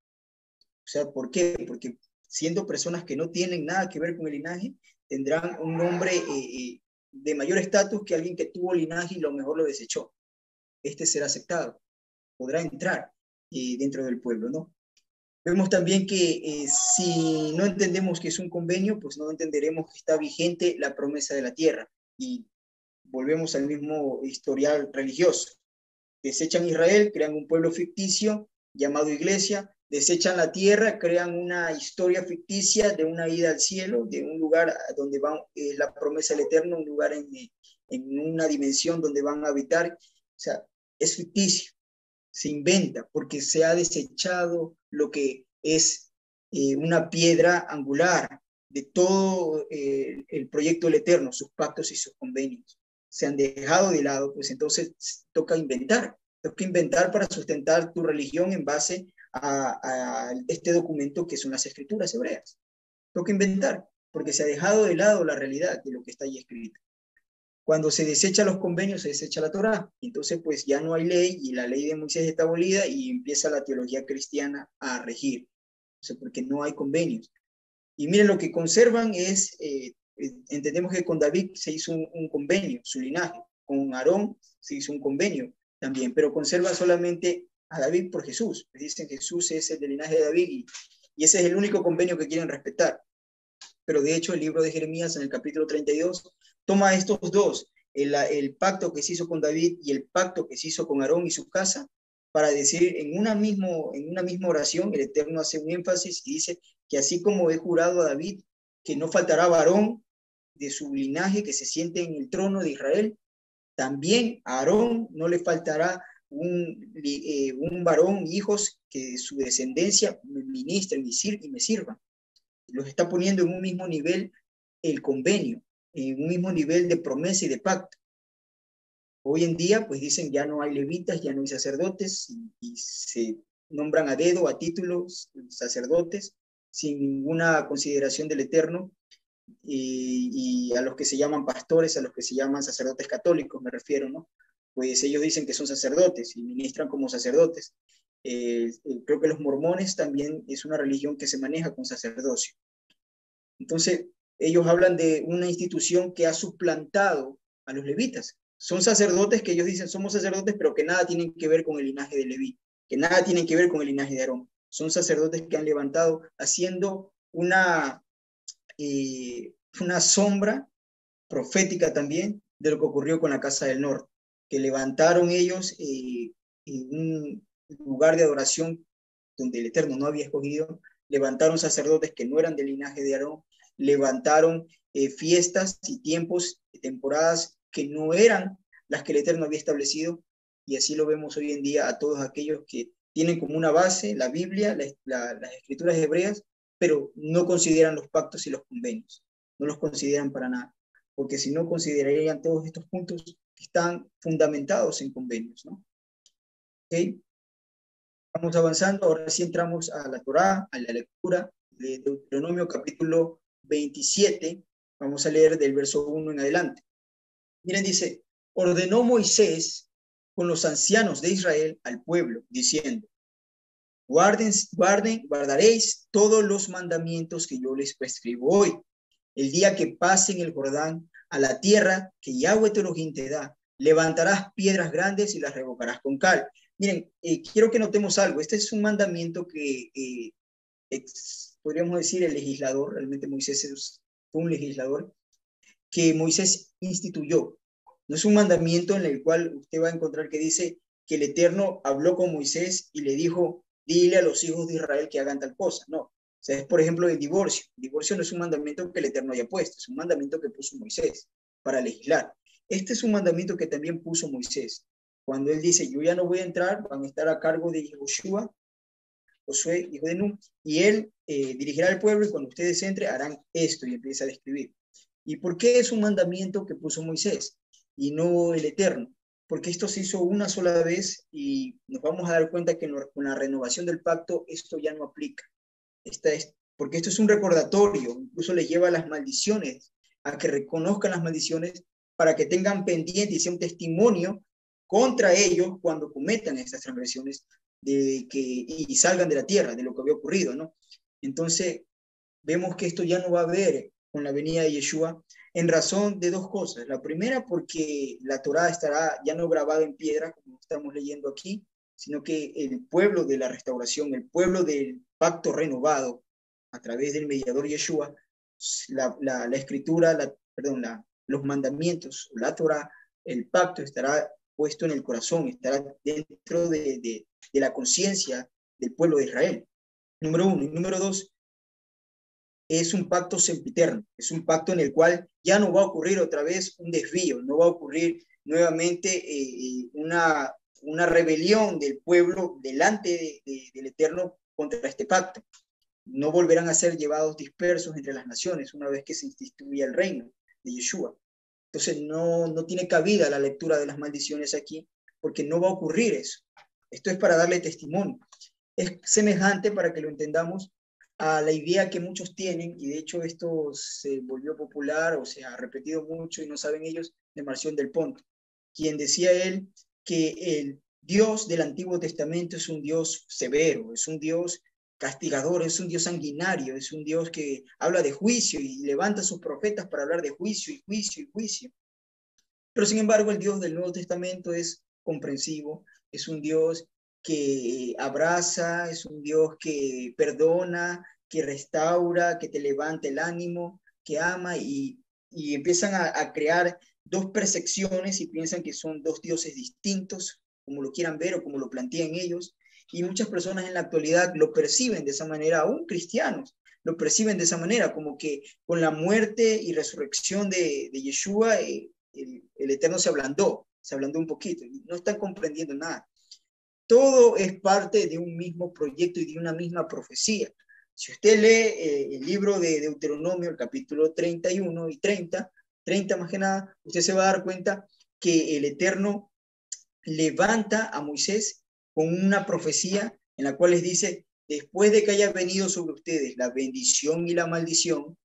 O sea, ¿por qué? Porque siendo personas que no tienen nada que ver con el linaje, tendrán un nombre de mayor estatus que alguien que tuvo linaje y lo mejor lo desechó. Este será aceptado, podrá entrar dentro del pueblo, ¿no? Vemos también que si no entendemos que es un convenio, pues no entenderemos que está vigente la promesa de la tierra. Y volvemos al mismo historial religioso. Desechan Israel, crean un pueblo ficticio llamado iglesia, desechan la tierra, crean una historia ficticia de una ida al cielo, de un lugar donde va la promesa del Eterno, un lugar en una dimensión donde van a habitar. O sea, es ficticio, se inventa, porque se ha desechado lo que es una piedra angular de todo el proyecto del Eterno, sus pactos y sus convenios. Se han dejado de lado, pues entonces toca inventar para sustentar tu religión en base a este documento que son las escrituras hebreas. Toca inventar, porque se ha dejado de lado la realidad de lo que está ahí escrito. Cuando se desechan los convenios, se desecha la Torá. Entonces, pues ya no hay ley y la ley de Moisés está abolida y empieza la teología cristiana a regir. O sea, porque no hay convenios. Y miren, lo que conservan es, entendemos que con David se hizo un convenio, su linaje. Con Aarón se hizo un convenio también, pero conserva solamente a David por Jesús. Dicen que Jesús es el del linaje de David y ese es el único convenio que quieren respetar. Pero de hecho el libro de Jeremías en el capítulo 32 toma estos dos, el pacto que se hizo con David y el pacto que se hizo con Aarón y su casa, para decir en una misma oración, el Eterno hace un énfasis y dice que así como he jurado a David que no faltará varón de su linaje que se siente en el trono de Israel, también a Aarón no le faltará un varón, hijos, que de su descendencia me ministren y me sirvan. Los está poniendo en un mismo nivel el convenio, en un mismo nivel de promesa y de pacto. Hoy en día, pues dicen, ya no hay levitas, ya no hay sacerdotes, y se nombran a dedo, a títulos, sacerdotes, sin ninguna consideración del Eterno, y a los que se llaman pastores, a los que se llaman sacerdotes católicos, me refiero, ¿no? Pues ellos dicen que son sacerdotes y ministran como sacerdotes. Creo que los mormones también es una religión que se maneja con sacerdocio. Entonces, ellos hablan de una institución que ha suplantado a los levitas. Son sacerdotes que ellos dicen somos sacerdotes, pero que nada tienen que ver con el linaje de Leví, que nada tienen que ver con el linaje de Aarón. Son sacerdotes que han levantado haciendo una sombra profética también de lo que ocurrió con la Casa del Norte, que levantaron ellos en un lugar de adoración donde el Eterno no había escogido, levantaron sacerdotes que no eran del linaje de Aarón, levantaron fiestas y tiempos, temporadas que no eran las que el Eterno había establecido, y así lo vemos hoy en día a todos aquellos que tienen como una base la Biblia, las escrituras hebreas, pero no consideran los pactos y los convenios, no los consideran para nada, porque si no considerarían todos estos puntos que están fundamentados en convenios, ¿no? ¿Okay? Vamos avanzando, ahora sí entramos a la Torá, a la lectura de Deuteronomio capítulo 27, vamos a leer del verso 1 en adelante. Miren, dice, ordenó Moisés con los ancianos de Israel al pueblo, diciendo, guardaréis todos los mandamientos que yo les prescribo hoy, el día que pasen el Jordán a la tierra que Yahweh tu Elohim te da, levantarás piedras grandes y las revocarás con cal. Miren, quiero que notemos algo. Este es un mandamiento que podríamos decir el legislador, realmente Moisés fue un legislador, que Moisés instituyó. No es un mandamiento en el cual usted va a encontrar que dice que el Eterno habló con Moisés y le dijo, dile a los hijos de Israel que hagan tal cosa. No. O sea, es por ejemplo el divorcio. El divorcio no es un mandamiento que el Eterno haya puesto, es un mandamiento que puso Moisés para legislar. Este es un mandamiento que también puso Moisés. Cuando él dice, yo ya no voy a entrar, van a estar a cargo de Josué, hijo de Nun, y él dirigirá al pueblo y cuando ustedes entren harán esto y empieza a describir. ¿Y por qué es un mandamiento que puso Moisés y no el Eterno? Porque esto se hizo una sola vez y nos vamos a dar cuenta que con la renovación del pacto esto ya no aplica. Porque esto es un recordatorio, incluso le lleva a las maldiciones, a que reconozcan las maldiciones para que tengan pendiente y sea un testimonio contra ellos cuando cometan estas transgresiones y salgan de la tierra, de lo que había ocurrido, ¿no? Entonces, vemos que esto ya no va a haber con la venida de Yeshua en razón de dos cosas. La primera, porque la Torá estará ya no grabada en piedra, como estamos leyendo aquí, sino que el pueblo de la restauración, el pueblo del pacto renovado a través del mediador Yeshua, la escritura, los mandamientos, la Torá, el pacto estará puesto en el corazón, estará dentro de la conciencia del pueblo de Israel. Número uno. Y número dos, es un pacto sempiterno, es un pacto en el cual ya no va a ocurrir otra vez un desvío, no va a ocurrir nuevamente una rebelión del pueblo delante del Eterno contra este pacto. No volverán a ser llevados dispersos entre las naciones una vez que se instituya el reino de Yeshua. Entonces no tiene cabida la lectura de las maldiciones aquí, porque no va a ocurrir eso. Esto es para darle testimonio. Es semejante, para que lo entendamos, a la idea que muchos tienen, y de hecho esto se volvió popular o se ha repetido mucho y no saben ellos, de Marción del Ponto, quien decía él que el Dios del Antiguo Testamento es un Dios severo, es un Dios castigador, es un Dios sanguinario, es un Dios que habla de juicio y levanta a sus profetas para hablar de juicio y juicio y juicio. Pero sin embargo el Dios del Nuevo Testamento es comprensivo, es un Dios que abraza, es un Dios que perdona, que restaura, que te levanta el ánimo, que ama y empiezan a crear dos percepciones y piensan que son dos dioses distintos, como lo quieran ver o como lo plantean ellos. Y muchas personas en la actualidad lo perciben de esa manera, aún cristianos, lo perciben de esa manera, como que con la muerte y resurrección de Yeshua, el Eterno se ablandó un poquito, y no están comprendiendo nada. Todo es parte de un mismo proyecto y de una misma profecía. Si usted lee el libro de Deuteronomio, el capítulo 31 y 30 más que nada, usted se va a dar cuenta que el Eterno levanta a Moisés con una profecía en la cual les dice, después de que haya venido sobre ustedes la bendición y la maldición,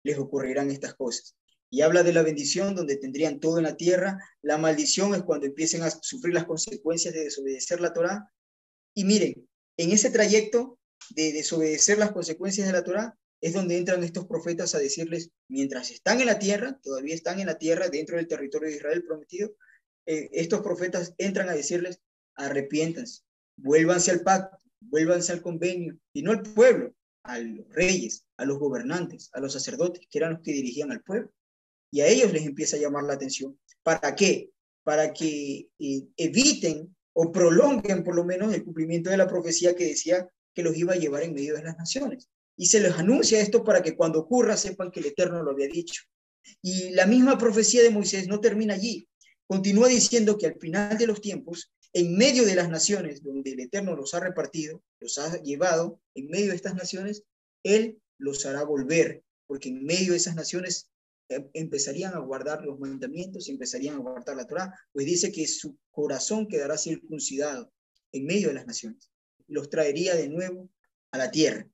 les ocurrirán estas cosas. Y habla de la bendición donde tendrían todo en la tierra. La maldición es cuando empiecen a sufrir las consecuencias de desobedecer la Torá. Y miren, en ese trayecto de desobedecer las consecuencias de la Torá es donde entran estos profetas a decirles, mientras están en la tierra, todavía están en la tierra, dentro del territorio de Israel prometido, estos profetas entran a decirles, arrepiéntanse, vuélvanse al pacto, vuélvanse al convenio, y no al pueblo, a los reyes, a los gobernantes, a los sacerdotes, que eran los que dirigían al pueblo. Y a ellos les empieza a llamar la atención. ¿Para qué? Para que eviten o prolonguen por lo menos el cumplimiento de la profecía que decía que los iba a llevar en medio de las naciones. Y se les anuncia esto para que cuando ocurra sepan que el Eterno lo había dicho. Y la misma profecía de Moisés no termina allí. Continúa diciendo que al final de los tiempos, en medio de las naciones donde el Eterno los ha repartido, los ha llevado, en medio de estas naciones, Él los hará volver, porque en medio de esas naciones empezarían a guardar los mandamientos y empezarían a guardar la Torá, pues dice que su corazón quedará circuncidado en medio de las naciones. Los traería de nuevo a la tierra.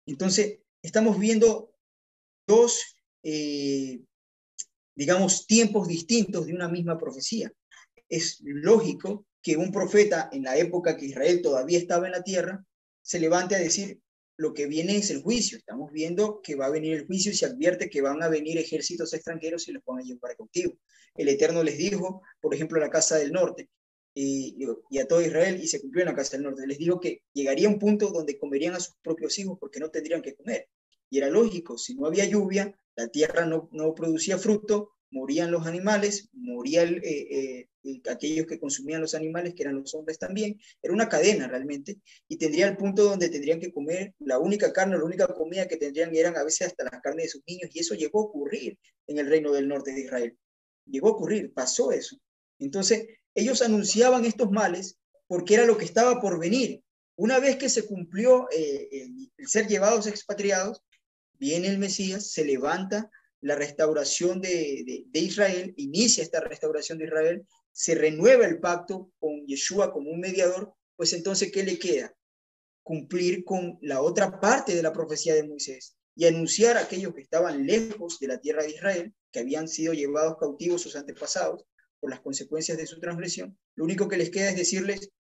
Entonces, estamos viendo dos, digamos, tiempos distintos de una misma profecía. Es lógico que un profeta en la época que Israel todavía estaba en la tierra se levante a decir, lo que viene es el juicio. Estamos viendo que va a venir el juicio y se advierte que van a venir ejércitos extranjeros y los van a llevar cautivos. El Eterno les dijo, por ejemplo, a la casa del norte y a todo Israel, y se cumplió en la casa del norte, les dijo que llegaría un punto donde comerían a sus propios hijos porque no tendrían que comer. Y era lógico, si no había lluvia, la tierra no producía fruto, morían los animales, moría aquellos que consumían los animales, que eran los hombres también. Era una cadena realmente, y tendría el punto donde tendrían que comer la única carne, la única comida que tendrían eran a veces hasta la carne de sus niños, y eso llegó a ocurrir en el reino del norte de Israel. Llegó a ocurrir, pasó eso. Entonces, ellos anunciaban estos males porque era lo que estaba por venir. Una vez que se cumplió el ser llevados expatriados, viene el Mesías, se levanta la restauración de Israel, inicia esta restauración de Israel, se renueva el pacto con Yeshua como un mediador, pues entonces, ¿qué le queda? Cumplir con la otra parte de la profecía de Moisés y anunciar a aquellos que estaban lejos de la tierra de Israel, que habían sido llevados cautivos sus antepasados por las consecuencias de su transgresión. Lo único que les queda es decirles,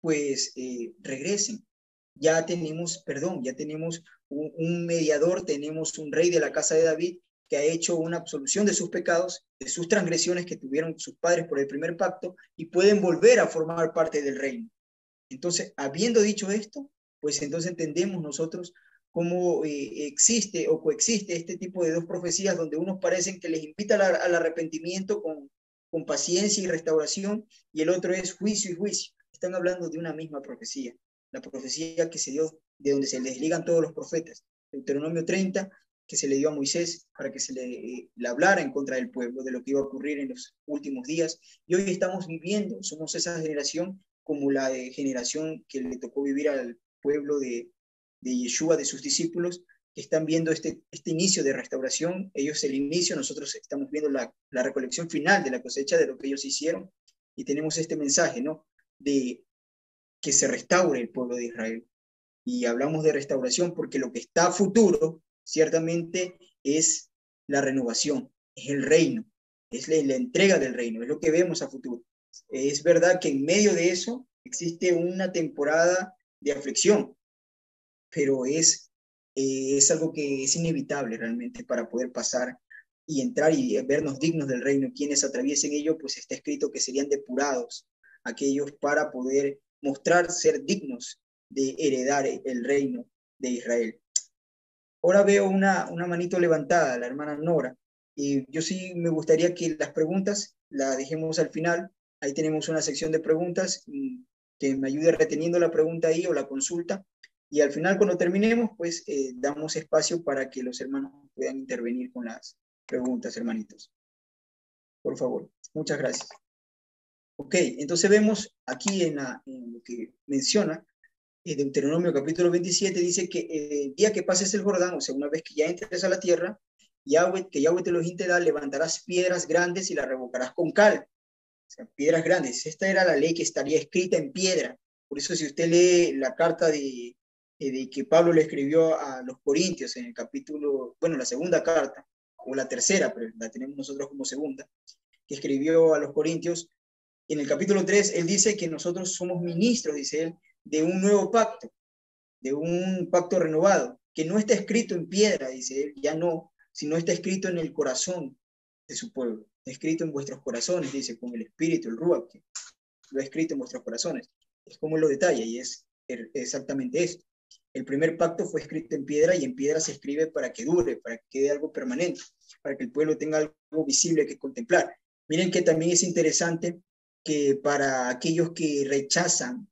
pues regresen. Ya tenemos perdón, ya tenemos un mediador, tenemos un rey de la casa de David que ha hecho una absolución de sus pecados, de sus transgresiones que tuvieron sus padres por el primer pacto, y pueden volver a formar parte del reino. Entonces, habiendo dicho esto, pues entonces entendemos nosotros cómo existe o coexiste este tipo de dos profecías donde unos parecen que les invita al arrepentimiento con paciencia y restauración, y el otro es juicio y juicio. Están hablando de una misma profecía, la profecía que se dio de donde se les ligan todos los profetas. Deuteronomio 30, que se le dio a Moisés para que se le hablara en contra del pueblo, de lo que iba a ocurrir en los últimos días. Y hoy estamos viviendo, somos esa generación como la generación que le tocó vivir al pueblo de Yeshua, de sus discípulos, que están viendo este inicio de restauración. Ellos el inicio, nosotros estamos viendo la recolección final de la cosecha de lo que ellos hicieron, y tenemos este mensaje, ¿no? De que se restaure el pueblo de Israel. Y hablamos de restauración porque lo que está a futuro, ciertamente, es la renovación, es el reino, es la entrega del reino, es lo que vemos a futuro. Es verdad que en medio de eso existe una temporada de aflicción, pero es algo que es inevitable realmente para poder pasar y entrar y vernos dignos del reino. Quienes atraviesen ello, pues está escrito que serían depurados aquellos para poder mostrar ser dignos de heredar el reino de Israel. Ahora veo una manito levantada, la hermana Nora, y yo sí me gustaría que las preguntas las dejemos al final. Ahí tenemos una sección de preguntas, que me ayude reteniendo la pregunta ahí o la consulta, y al final cuando terminemos, pues damos espacio para que los hermanos puedan intervenir con las preguntas, hermanitos. Por favor, muchas gracias. Ok, entonces vemos aquí en lo que menciona Deuteronomio capítulo 27, dice que el día que pases el Jordán, o sea, una vez que ya entres a la tierra, que Yahweh te los te da, levantarás piedras grandes y las revocarás con cal. O sea, piedras grandes. Esta era la ley que estaría escrita en piedra. Por eso si usted lee la carta de que Pablo le escribió a los Corintios en el capítulo, bueno, la segunda carta, o la tercera, pero la tenemos nosotros como segunda, que escribió a los Corintios, en el capítulo 3, él dice que nosotros somos ministros, dice él, de un nuevo pacto, de un pacto renovado, que no está escrito en piedra, dice él, ya no, sino está escrito en el corazón de su pueblo, está escrito en vuestros corazones, dice, con el espíritu, el Ruach, que lo ha escrito en vuestros corazones. Es como lo detalla, y es exactamente esto. El primer pacto fue escrito en piedra, y en piedra se escribe para que dure, para que quede algo permanente, para que el pueblo tenga algo visible que contemplar. Miren que también es interesante que para aquellos que rechazan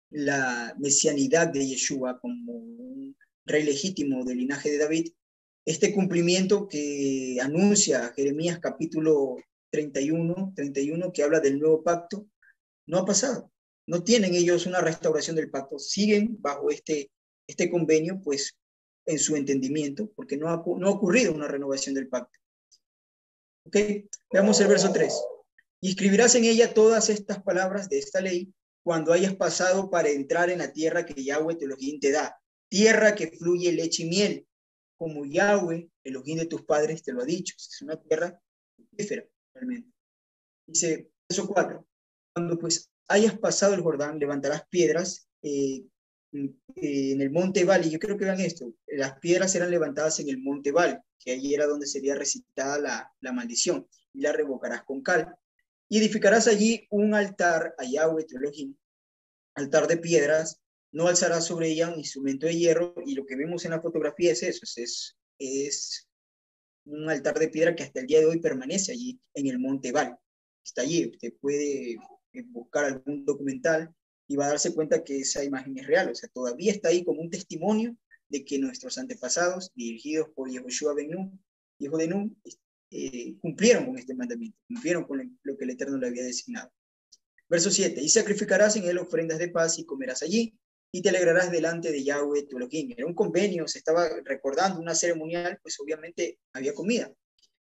la mesianidad de Yeshua como un rey legítimo del linaje de David, este cumplimiento que anuncia Jeremías capítulo 31, que habla del nuevo pacto, no ha pasado. No tienen ellos una restauración del pacto, siguen bajo este convenio, pues en su entendimiento, porque no ha ocurrido una renovación del pacto. ¿Ok? Veamos el verso 3. Y escribirás en ella todas estas palabras de esta ley cuando hayas pasado para entrar en la tierra que Yahweh tu Elohim te da, tierra que fluye leche y miel, como Yahweh, Elohim de tus padres, te lo ha dicho. Es una tierra fructífera, realmente. Dice, verso 4, cuando pues hayas pasado el Jordán, levantarás piedras, en el monte Ebal, y yo creo que vean esto, las piedras eran levantadas en el monte Ebal, que allí era donde sería recitada la maldición, y la revocarás con cal. Y edificarás allí un altar a Yahweh tu Elohim, altar de piedras, no alzarás sobre ella un instrumento de hierro, y lo que vemos en la fotografía es eso, es un altar de piedra que hasta el día de hoy permanece allí en el monte Ebal. Está allí, usted puede buscar algún documental y va a darse cuenta que esa imagen es real, o sea, todavía está ahí como un testimonio de que nuestros antepasados, dirigidos por Yehoshua ben Nun, hijo de Nun, cumplieron con este mandamiento, cumplieron con lo que el Eterno le había designado. Verso 7, y sacrificarás en él ofrendas de paz y comerás allí, y te alegrarás delante de Yahweh tu Elohim. Era un convenio, se estaba recordando una ceremonial, pues obviamente había comida.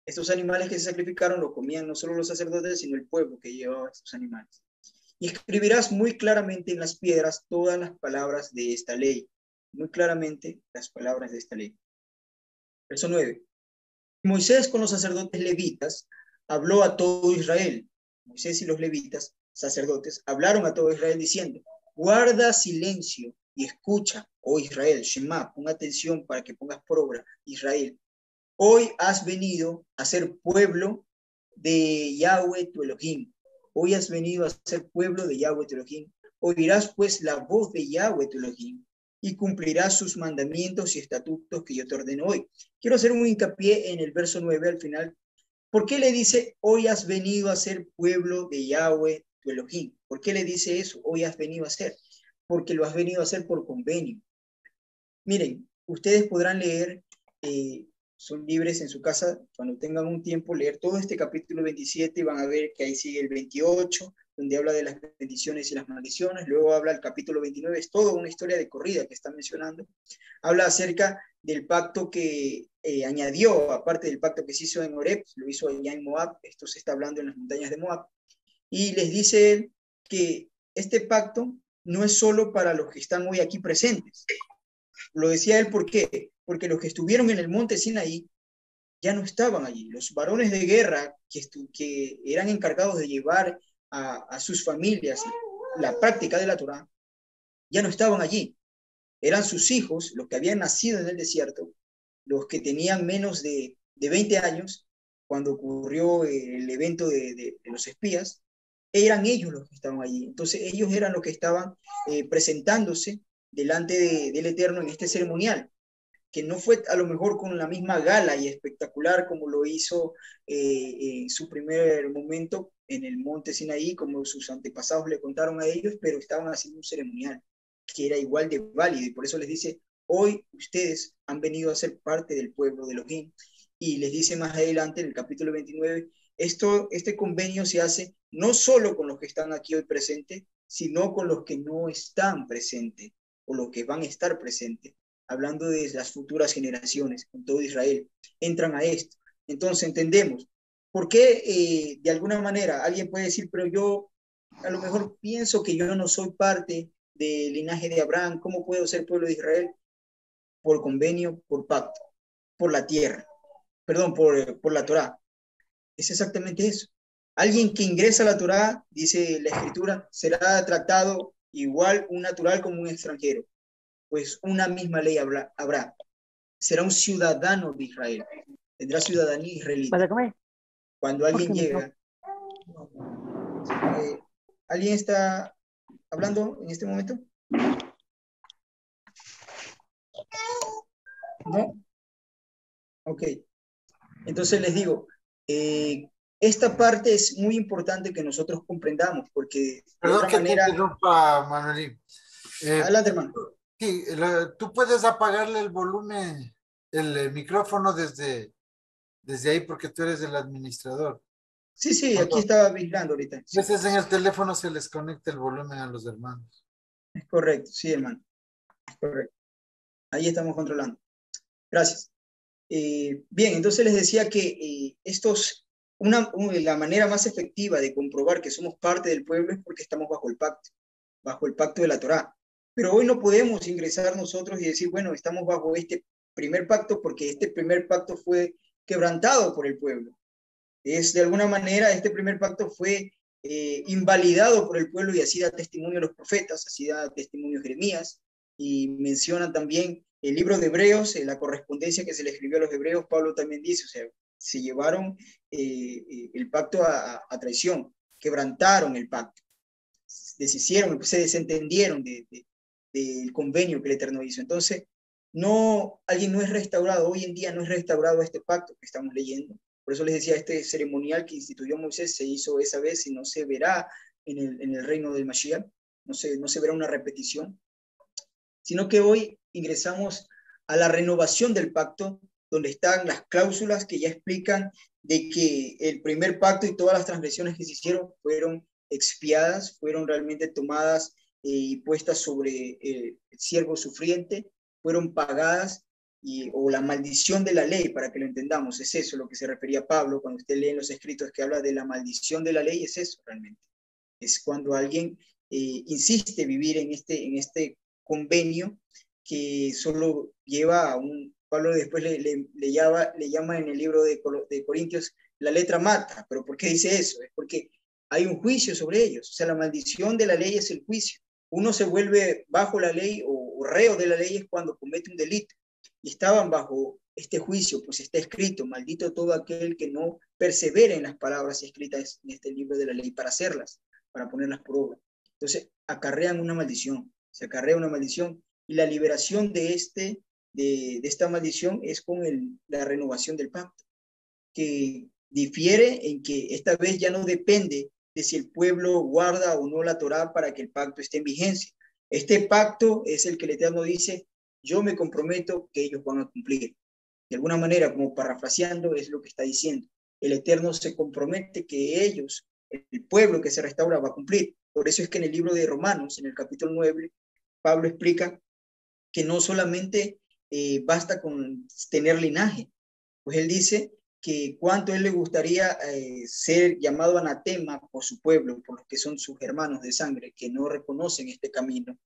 Estos animales que se sacrificaron lo comían no solo los sacerdotes, sino el pueblo que llevaba estos animales. Y escribirás muy claramente en las piedras todas las palabras de esta ley. Muy claramente las palabras de esta ley. Verso 9. Moisés con los sacerdotes levitas habló a todo Israel. Moisés y los levitas, sacerdotes, hablaron a todo Israel diciendo, guarda silencio y escucha, oh Israel, Shema, pon atención para que pongas por obra, Israel. Hoy has venido a ser pueblo de Yahweh tu Elohim. Hoy has venido a ser pueblo de Yahweh tu Elohim. Oirás pues la voz de Yahweh tu Elohim y cumplirás sus mandamientos y estatutos que yo te ordeno hoy. Quiero hacer un hincapié en el verso 9 al final. ¿Por qué le dice, hoy has venido a ser pueblo de Yahweh tu Elohim? ¿Por qué le dice eso? Hoy has venido a ser. Porque lo has venido a hacer por convenio. Miren, ustedes podrán leer, son libres en su casa, cuando tengan un tiempo, leer todo este capítulo 27 y van a ver que ahí sigue el 28, donde habla de las bendiciones y las maldiciones. Luego habla el capítulo 29, es toda una historia de corrida que está mencionando. Habla acerca del pacto que añadió, aparte del pacto que se hizo en Horeb, lo hizo allá en Moab, esto se está hablando en las montañas de Moab, y les dice él que este pacto no es solo para los que están hoy aquí presentes. Lo decía él, ¿por qué? Porque los que estuvieron en el monte Sinaí ya no estaban allí. Los varones de guerra que eran encargados de llevar a sus familias la práctica de la Torá, ya no estaban allí. Eran sus hijos, los que habían nacido en el desierto, los que tenían menos de 20 años, cuando ocurrió el evento de los espías, eran ellos los que estaban allí. Entonces ellos eran los que estaban presentándose delante del Eterno en este ceremonial, que no fue a lo mejor con la misma gala y espectacular como lo hizo en su primer momento en el monte Sinaí, como sus antepasados le contaron a ellos, pero estaban haciendo un ceremonial que era igual de válido, y por eso les dice, hoy ustedes han venido a ser parte del pueblo de Elohim, y les dice más adelante en el capítulo 29, este convenio se hace no solo con los que están aquí hoy presentes, sino con los que no están presentes, o los que van a estar presentes, hablando de las futuras generaciones, con todo Israel, entran a esto. Entonces entendemos, ¿por qué de alguna manera alguien puede decir, pero yo a lo mejor pienso que yo no soy parte del linaje de Abraham, ¿cómo puedo ser pueblo de Israel? Por convenio, por pacto, por la tierra, perdón, por la Torá. Es exactamente eso. Alguien que ingresa a la Torá, dice la Escritura, será tratado igual un natural como un extranjero, pues una misma ley habrá. Será un ciudadano de Israel, tendrá ciudadanía israelita. ¿Para comer? Cuando alguien llega, ¿alguien está hablando en este momento? ¿No? Ok. Entonces les digo, esta parte es muy importante que nosotros comprendamos, porque de Perdón otra que te manera... interrumpa, Manuelín. Adelante, hermano. Sí, tú puedes apagarle el volumen, el micrófono desde ahí porque tú eres el administrador. Sí, sí, aquí Cuando estaba vigilando ahorita. a Sí, veces en el teléfono se les conecta el volumen a los hermanos. es correcto, sí, hermano. Es correcto. Ahí estamos controlando. Gracias. Bien, entonces les decía que la manera más efectiva de comprobar que somos parte del pueblo es porque estamos bajo el pacto de la Torá. Pero hoy no podemos ingresar nosotros y decir, bueno, estamos bajo este primer pacto porque este primer pacto fue quebrantado por el pueblo. De alguna manera, este primer pacto fue invalidado por el pueblo y así da testimonio los profetas, así da testimonio Jeremías, y mencionan también el libro de Hebreos, la correspondencia que se le escribió a los hebreos. Pablo también dice, o sea, se llevaron el pacto a traición, quebrantaron el pacto, deshicieron, se desentendieron del convenio que el Eterno hizo. Entonces, no, alguien no es restaurado, hoy en día no es restaurado este pacto que estamos leyendo. Por eso les decía, este ceremonial que instituyó Moisés se hizo esa vez y no se verá en el reino del Mashiach, no se verá una repetición, sino que hoy ingresamos a la renovación del pacto, donde están las cláusulas que ya explican de que el primer pacto y todas las transgresiones que se hicieron fueron expiadas, fueron realmente tomadas y puestas sobre el siervo sufriente, fueron pagadas, o la maldición de la ley, para que lo entendamos, es eso lo que se refería a Pablo cuando usted lee en los escritos que habla de la maldición de la ley, es eso realmente. Es cuando alguien insiste vivir en este convenio que solo lleva a un, Pablo después le llama en el libro de Corintios, la letra mata. ¿Pero por qué dice eso? Es porque hay un juicio sobre ellos. O sea, la maldición de la ley es el juicio. Uno se vuelve bajo la ley o reo de la ley es cuando comete un delito. Y estaban bajo este juicio, pues está escrito, maldito todo aquel que no persevere en las palabras escritas en este libro de la ley para hacerlas, para ponerlas por obra. Entonces, acarrean una maldición, se acarrea una maldición, y la liberación de esta maldición es con la renovación del pacto, que difiere en que esta vez ya no depende de si el pueblo guarda o no la Torá para que el pacto esté en vigencia. Este pacto es el que el Eterno dice, yo me comprometo que ellos van a cumplir. De alguna manera, como parafraseando, es lo que está diciendo. El Eterno se compromete que ellos, el pueblo que se restaura, va a cumplir. Por eso es que en el libro de Romanos, en el capítulo 9, Pablo explica que no solamente basta con tener linaje, pues él dice que cuánto él le gustaría ser llamado anatema por su pueblo, por los que son sus hermanos de sangre, que no reconocen este camino,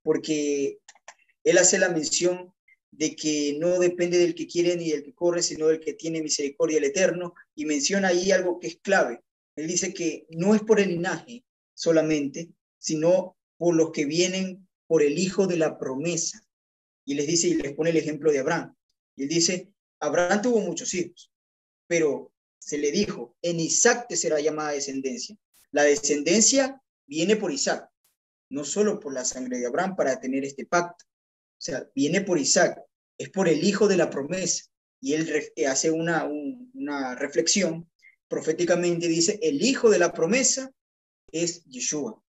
porque él hace la mención de que no depende del que quiere ni del que corre, sino del que tiene misericordia, el Eterno, y menciona ahí algo que es clave. Él dice que no es por el linaje solamente, sino por los que vienen por el hijo de la promesa. Y les dice, y les pone el ejemplo de Abraham. Y él dice, Abraham tuvo muchos hijos, pero se le dijo, en Isaac te será llamada descendencia. La descendencia viene por Isaac, no solo por la sangre de Abraham para tener este pacto. O sea, viene por Isaac, es por el hijo de la promesa. Y él hace una reflexión, proféticamente dice, el hijo de la promesa es Yeshua,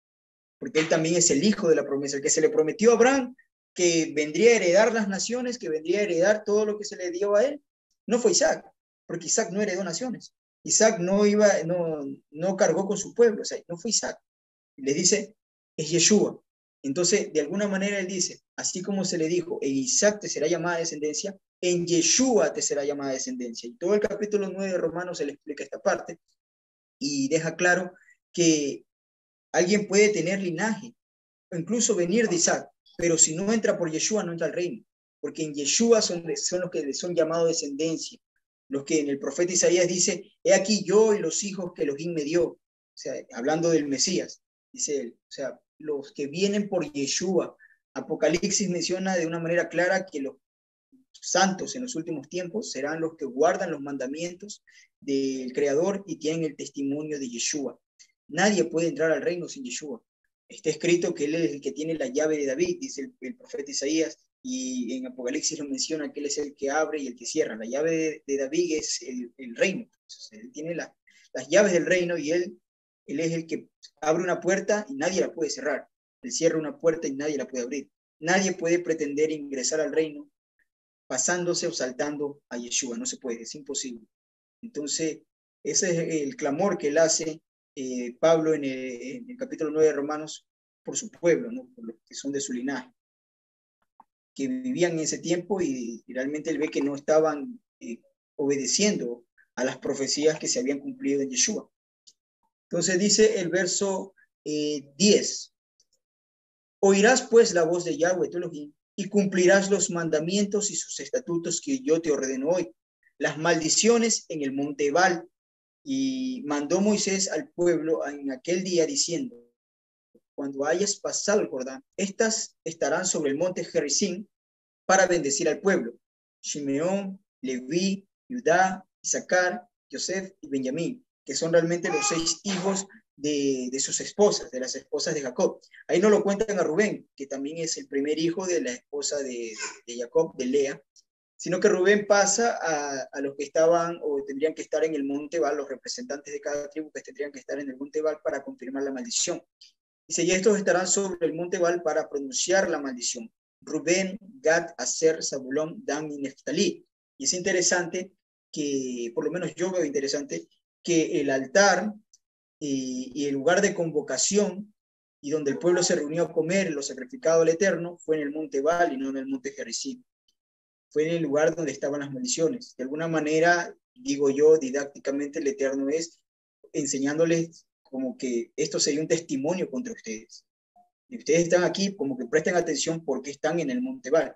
porque él también es el hijo de la promesa, el que se le prometió a Abraham, que vendría a heredar las naciones, que vendría a heredar todo lo que se le dio a él. No fue Isaac, porque Isaac no heredó naciones. Isaac no cargó con su pueblo, o sea, no fue Isaac. Le dice, es Yeshua. Entonces, de alguna manera él dice, así como se le dijo, en Isaac te será llamada descendencia, en Yeshua te será llamada descendencia. Y todo el capítulo 9 de Romanos se le explica esta parte y deja claro que alguien puede tener linaje, o incluso venir de Isaac, pero si no entra por Yeshua, no entra al reino, porque en Yeshua son los que son llamados descendencia, los que en el profeta Isaías dice, he aquí yo y los hijos que Elohim me dio, o sea, hablando del Mesías, dice él, o sea, los que vienen por Yeshua. Apocalipsis menciona de una manera clara que los santos en los últimos tiempos serán los que guardan los mandamientos del Creador y tienen el testimonio de Yeshua. Nadie puede entrar al reino sin Yeshua. Está escrito que él es el que tiene la llave de David, dice el profeta Isaías, y en Apocalipsis lo menciona que él es el que abre y el que cierra. La llave de David es el reino. Entonces, él tiene las llaves del reino y él es el que abre una puerta y nadie la puede cerrar. Él cierra una puerta y nadie la puede abrir. Nadie puede pretender ingresar al reino pasándose o saltando a Yeshua. No se puede, es imposible. Entonces, ese es el clamor que él hace Pablo en el capítulo 9 de Romanos por su pueblo, ¿no? Por los que son de su linaje, que vivían en ese tiempo y realmente él ve que no estaban obedeciendo a las profecías que se habían cumplido en Yeshua. Entonces dice el verso 10, oirás pues la voz de Yahweh tu Elohim y cumplirás los mandamientos y sus estatutos que yo te ordeno hoy. Las maldiciones en el monte Ebal. Y mandó Moisés al pueblo en aquel día diciendo, cuando hayas pasado el Jordán. Estas estarán sobre el monte Gerizim para bendecir al pueblo. Shimeón, Leví, Judá, Isaacar, Joseph y Benjamín, que son realmente los 6 hijos de sus esposas, de las esposas de Jacob. Ahí no lo cuentan a Rubén, que también es el primer hijo de la esposa de Jacob, de Lea, sino que Rubén pasa a los que estaban o tendrían que estar en el monte Ebal, los representantes de cada tribu que tendrían que estar en el monte Ebal para confirmar la maldición. Dice, y estos estarán sobre el monte Ebal para pronunciar la maldición. Rubén, Gad, Aser, Zabulón, Dan y Neftalí. Y es interesante que, por lo menos yo veo interesante, que el altar y el lugar de convocación y donde el pueblo se reunió a comer lo sacrificado al Eterno fue en el monte Ebal y no en el monte Gerizim. Fue en el lugar donde estaban las maldiciones. De alguna manera, digo yo, didácticamente el Eterno es enseñándoles como que esto sería un testimonio contra ustedes. Y ustedes están aquí, como que presten atención porque están en el monte Ebal,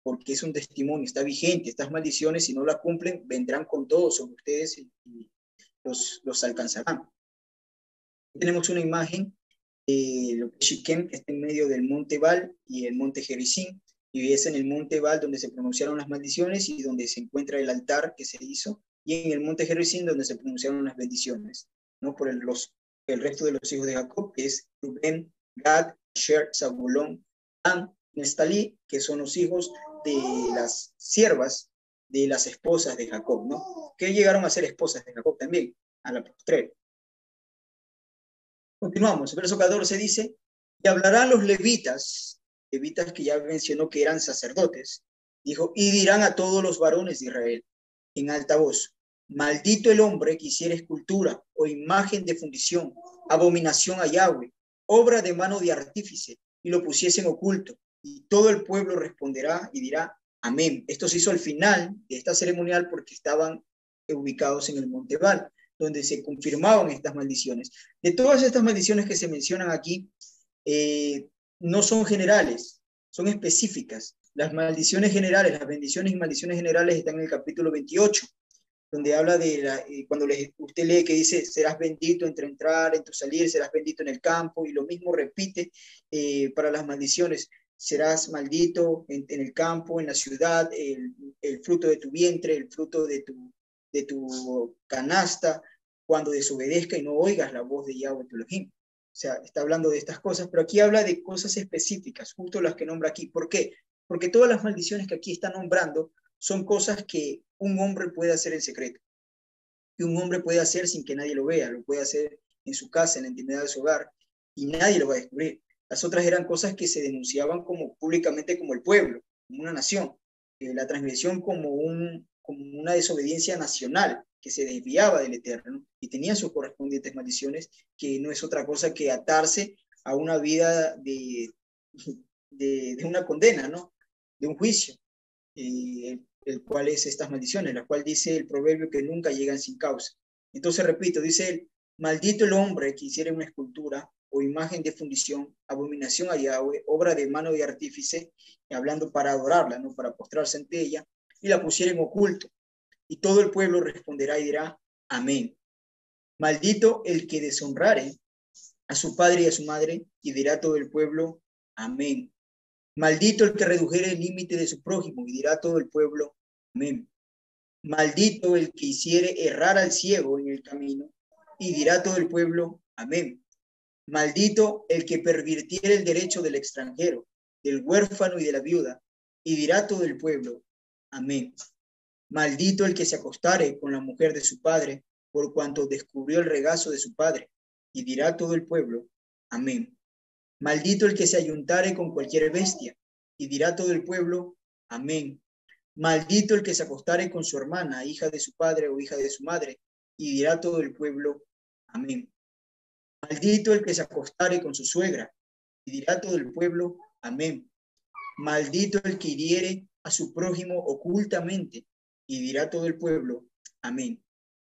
porque es un testimonio, está vigente. Estas maldiciones, si no las cumplen, vendrán con todo sobre ustedes y los alcanzarán. Tenemos una imagen de lo que es Shiquem, que está en medio del monte Ebal y el monte Gerizim, y es en el monte Ebal donde se pronunciaron las maldiciones y donde se encuentra el altar que se hizo, y en el monte Gerizim donde se pronunciaron las bendiciones, ¿no? Por el resto de los hijos de Jacob, que es Rubén, Gad, Asher, Zabulón, Dan, Neftalí, que son los hijos de las siervas de las esposas de Jacob, ¿no? Que llegaron a ser esposas de Jacob también, a la postre. Continuamos, el verso 14 dice, y hablarán los levitas que ya mencionó que eran sacerdotes, dijo, y dirán a todos los varones de Israel, en alta voz, maldito el hombre que hiciera escultura o imagen de fundición, abominación a Yahweh, obra de mano de artífice, y lo pusiesen oculto, y todo el pueblo responderá y dirá, amén. Esto se hizo al final de esta ceremonial porque estaban ubicados en el monte Ebal, donde se confirmaban estas maldiciones. De todas estas maldiciones que se mencionan aquí, no son generales, son específicas. Las maldiciones generales, las bendiciones y maldiciones generales están en el capítulo 28, donde habla de cuando usted lee que dice, serás bendito entre entrar, entre salir, serás bendito en el campo, y lo mismo repite para las maldiciones. Serás maldito en el campo, en la ciudad, el fruto de tu vientre, el fruto de tu canasta, cuando desobedezca y no oigas la voz de Yahweh tu Elohim. O sea, está hablando de estas cosas, pero aquí habla de cosas específicas, justo las que nombra aquí. ¿Por qué? Porque todas las maldiciones que aquí está nombrando son cosas que un hombre puede hacer en secreto, que un hombre puede hacer sin que nadie lo vea, lo puede hacer en su casa, en la intimidad de su hogar, y nadie lo va a descubrir. Las otras eran cosas que se denunciaban como públicamente como el pueblo, como una nación, la transgresión como una desobediencia nacional que se desviaba del Eterno y tenía sus correspondientes maldiciones, que no es otra cosa que atarse a una vida de una condena, ¿no? De un juicio, el cual es estas maldiciones, la cual dice el proverbio que nunca llegan sin causa. Entonces, repito, dice él, maldito el hombre que hiciera una escultura o imagen de fundición, abominación a Yahweh, obra de mano de artífice, hablando para adorarla, no para postrarse ante ella, y la pusiera en oculto. Y todo el pueblo responderá y dirá, amén. Maldito el que deshonrare a su padre y a su madre, y dirá todo el pueblo, amén. Maldito el que redujere el límite de su prójimo, y dirá todo el pueblo, amén. Maldito el que hiciere errar al ciego en el camino, y dirá todo el pueblo, amén. Maldito el que pervirtiere el derecho del extranjero, del huérfano y de la viuda, y dirá todo el pueblo, amén. Maldito el que se acostare con la mujer de su padre, por cuanto descubrió el regazo de su padre, y dirá todo el pueblo, amén. Maldito el que se ayuntare con cualquier bestia, y dirá todo el pueblo, amén. Maldito el que se acostare con su hermana, hija de su padre o hija de su madre, y dirá todo el pueblo, amén. Maldito el que se acostare con su suegra, y dirá todo el pueblo, amén. Maldito el que hiriere a su prójimo ocultamente, y dirá todo el pueblo, amén.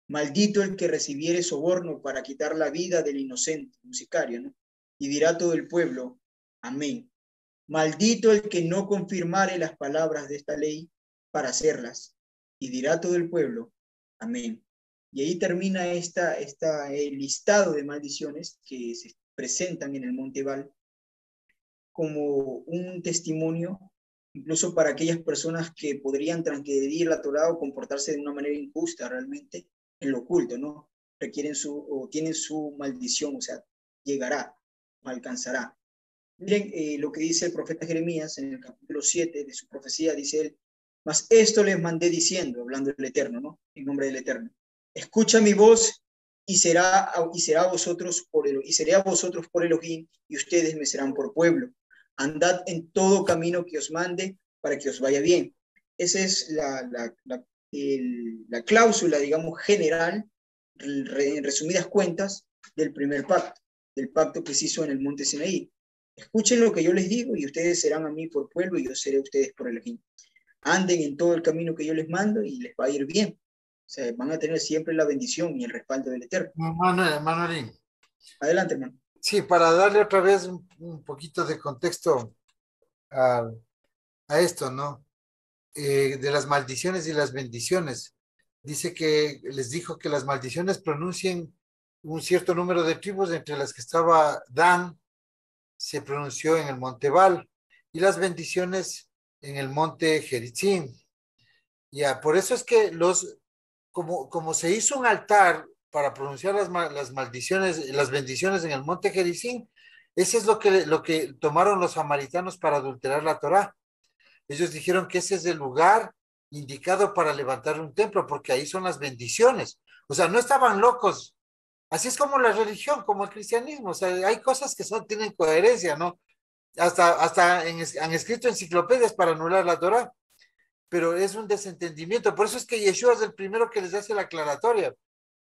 Maldito el que recibiere soborno para quitar la vida del inocente, un sicario, ¿no? Y dirá todo el pueblo, amén. Maldito el que no confirmare las palabras de esta ley para hacerlas, y dirá todo el pueblo, amén. Y ahí termina el listado de maldiciones que presentan en el Monte Ebal como un testimonio, incluso para aquellas personas que podrían transgredir la Torá o comportarse de una manera injusta realmente en lo oculto, ¿no? Requieren o tienen su maldición, o sea, llegará, alcanzará. Miren lo que dice el profeta Jeremías en el capítulo 7 de su profecía, dice él, mas esto les mandé diciendo, hablando del Eterno, ¿no? En nombre del Eterno. Escucha mi voz y será a vosotros y seré a vosotros por Elohim y ustedes me serán por pueblo. Andad en todo camino que os mande para que os vaya bien. Esa es la cláusula, digamos, general, en resumidas cuentas, del primer pacto, del pacto que se hizo en el monte Sinaí. Escuchen lo que yo les digo y ustedes serán a mí por pueblo y yo seré a ustedes por Elohim. Anden en todo el camino que yo les mando y les va a ir bien. O sea, van a tener siempre la bendición y el respaldo del Eterno. Manuelín. Adelante, hermano. Sí, para darle otra vez un poquito de contexto a, a esto, ¿no? De las maldiciones y las bendiciones. Dice que les dijo que las maldiciones pronuncien un cierto número de tribus, entre las que estaba Dan, se pronunció en el monte Ebal, y las bendiciones en el monte Geritzim. Ya, por eso es que como se hizo un altar para pronunciar las maldiciones, las bendiciones en el monte Gerizim, ese es lo que tomaron los samaritanos para adulterar la Torá. Ellos dijeron que ese es el lugar indicado para levantar un templo, porque ahí son las bendiciones. O sea, no estaban locos. Así es como la religión, como el cristianismo. O sea, hay cosas que tienen coherencia, ¿no? Hasta han escrito enciclopedias para anular la Torá, pero es un desentendimiento. Por eso es que Yeshua es el primero que les hace la aclaratoria,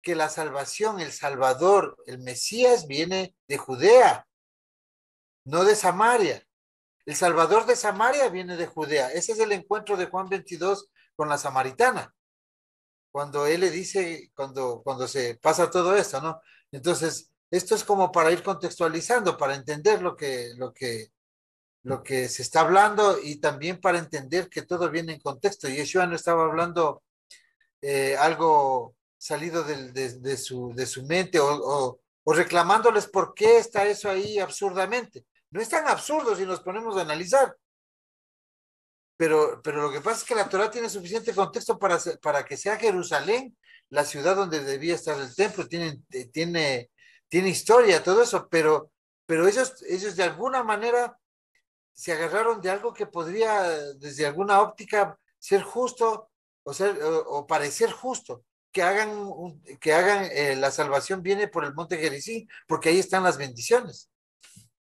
que la salvación, el Salvador, el Mesías viene de Judea, no de Samaria. El Salvador de Samaria viene de Judea. Ese es el encuentro de Juan 22 con la samaritana, cuando él le dice, cuando se pasa todo esto, ¿no? Entonces, esto es como para ir contextualizando, para entender lo que se está hablando y también para entender que todo viene en contexto. Yeshua no estaba hablando algo salido de su mente o reclamándoles por qué está eso ahí absurdamente. No es tan absurdo si nos ponemos a analizar, pero lo que pasa es que la Torah tiene suficiente contexto para que sea Jerusalén la ciudad donde debía estar el templo, tiene historia, todo eso, pero ellos de alguna manera se agarraron de algo que podría, desde alguna óptica, ser justo o parecer justo, que hagan la salvación viene por el monte Gerizim, porque ahí están las bendiciones.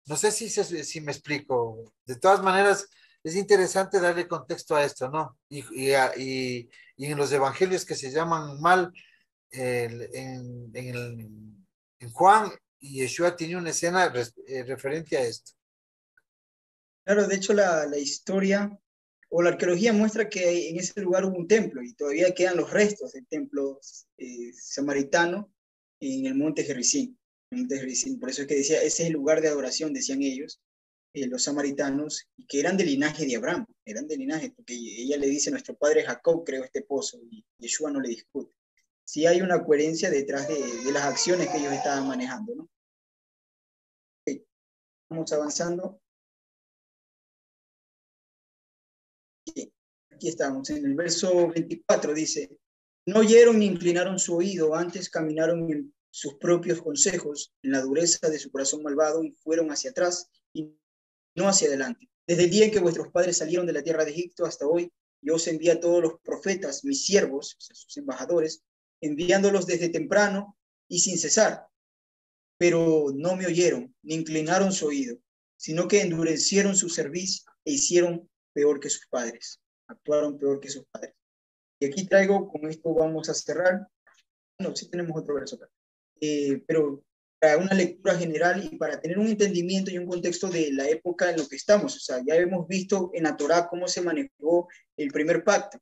No sé si me explico. De todas maneras, es interesante darle contexto a esto, ¿no? Y en los evangelios que se llaman mal, en Juan y Yeshua tiene una escena referente a esto. Claro, de hecho la historia o la arqueología muestra que en ese lugar hubo un templo y todavía quedan los restos del templo samaritano en el monte Gerizim. Por eso es que decía, ese es el lugar de adoración, decían ellos, los samaritanos, y que eran del linaje de Abraham, eran del linaje, porque ella le dice, nuestro padre Jacob creó este pozo, y Yeshua no le discute. Sí hay una coherencia detrás de las acciones que ellos estaban manejando, ¿no? Okay, vamos avanzando. Aquí estamos, en el verso 24 dice, no oyeron ni inclinaron su oído, antes caminaron en sus propios consejos, en la dureza de su corazón malvado, y fueron hacia atrás y no hacia adelante. Desde el día en que vuestros padres salieron de la tierra de Egipto hasta hoy, yo os envié a todos los profetas, mis siervos, o sea, sus embajadores, enviándolos desde temprano y sin cesar, pero no me oyeron, ni inclinaron su oído, sino que endurecieron su cerviz e hicieron peor que sus padres, actuaron peor que sus padres. Y aquí traigo, con esto vamos a cerrar, no, sí tenemos otro verso acá, pero para una lectura general y para tener un entendimiento y un contexto de la época en lo que estamos. O sea, ya hemos visto en la Torá cómo se manejó el primer pacto,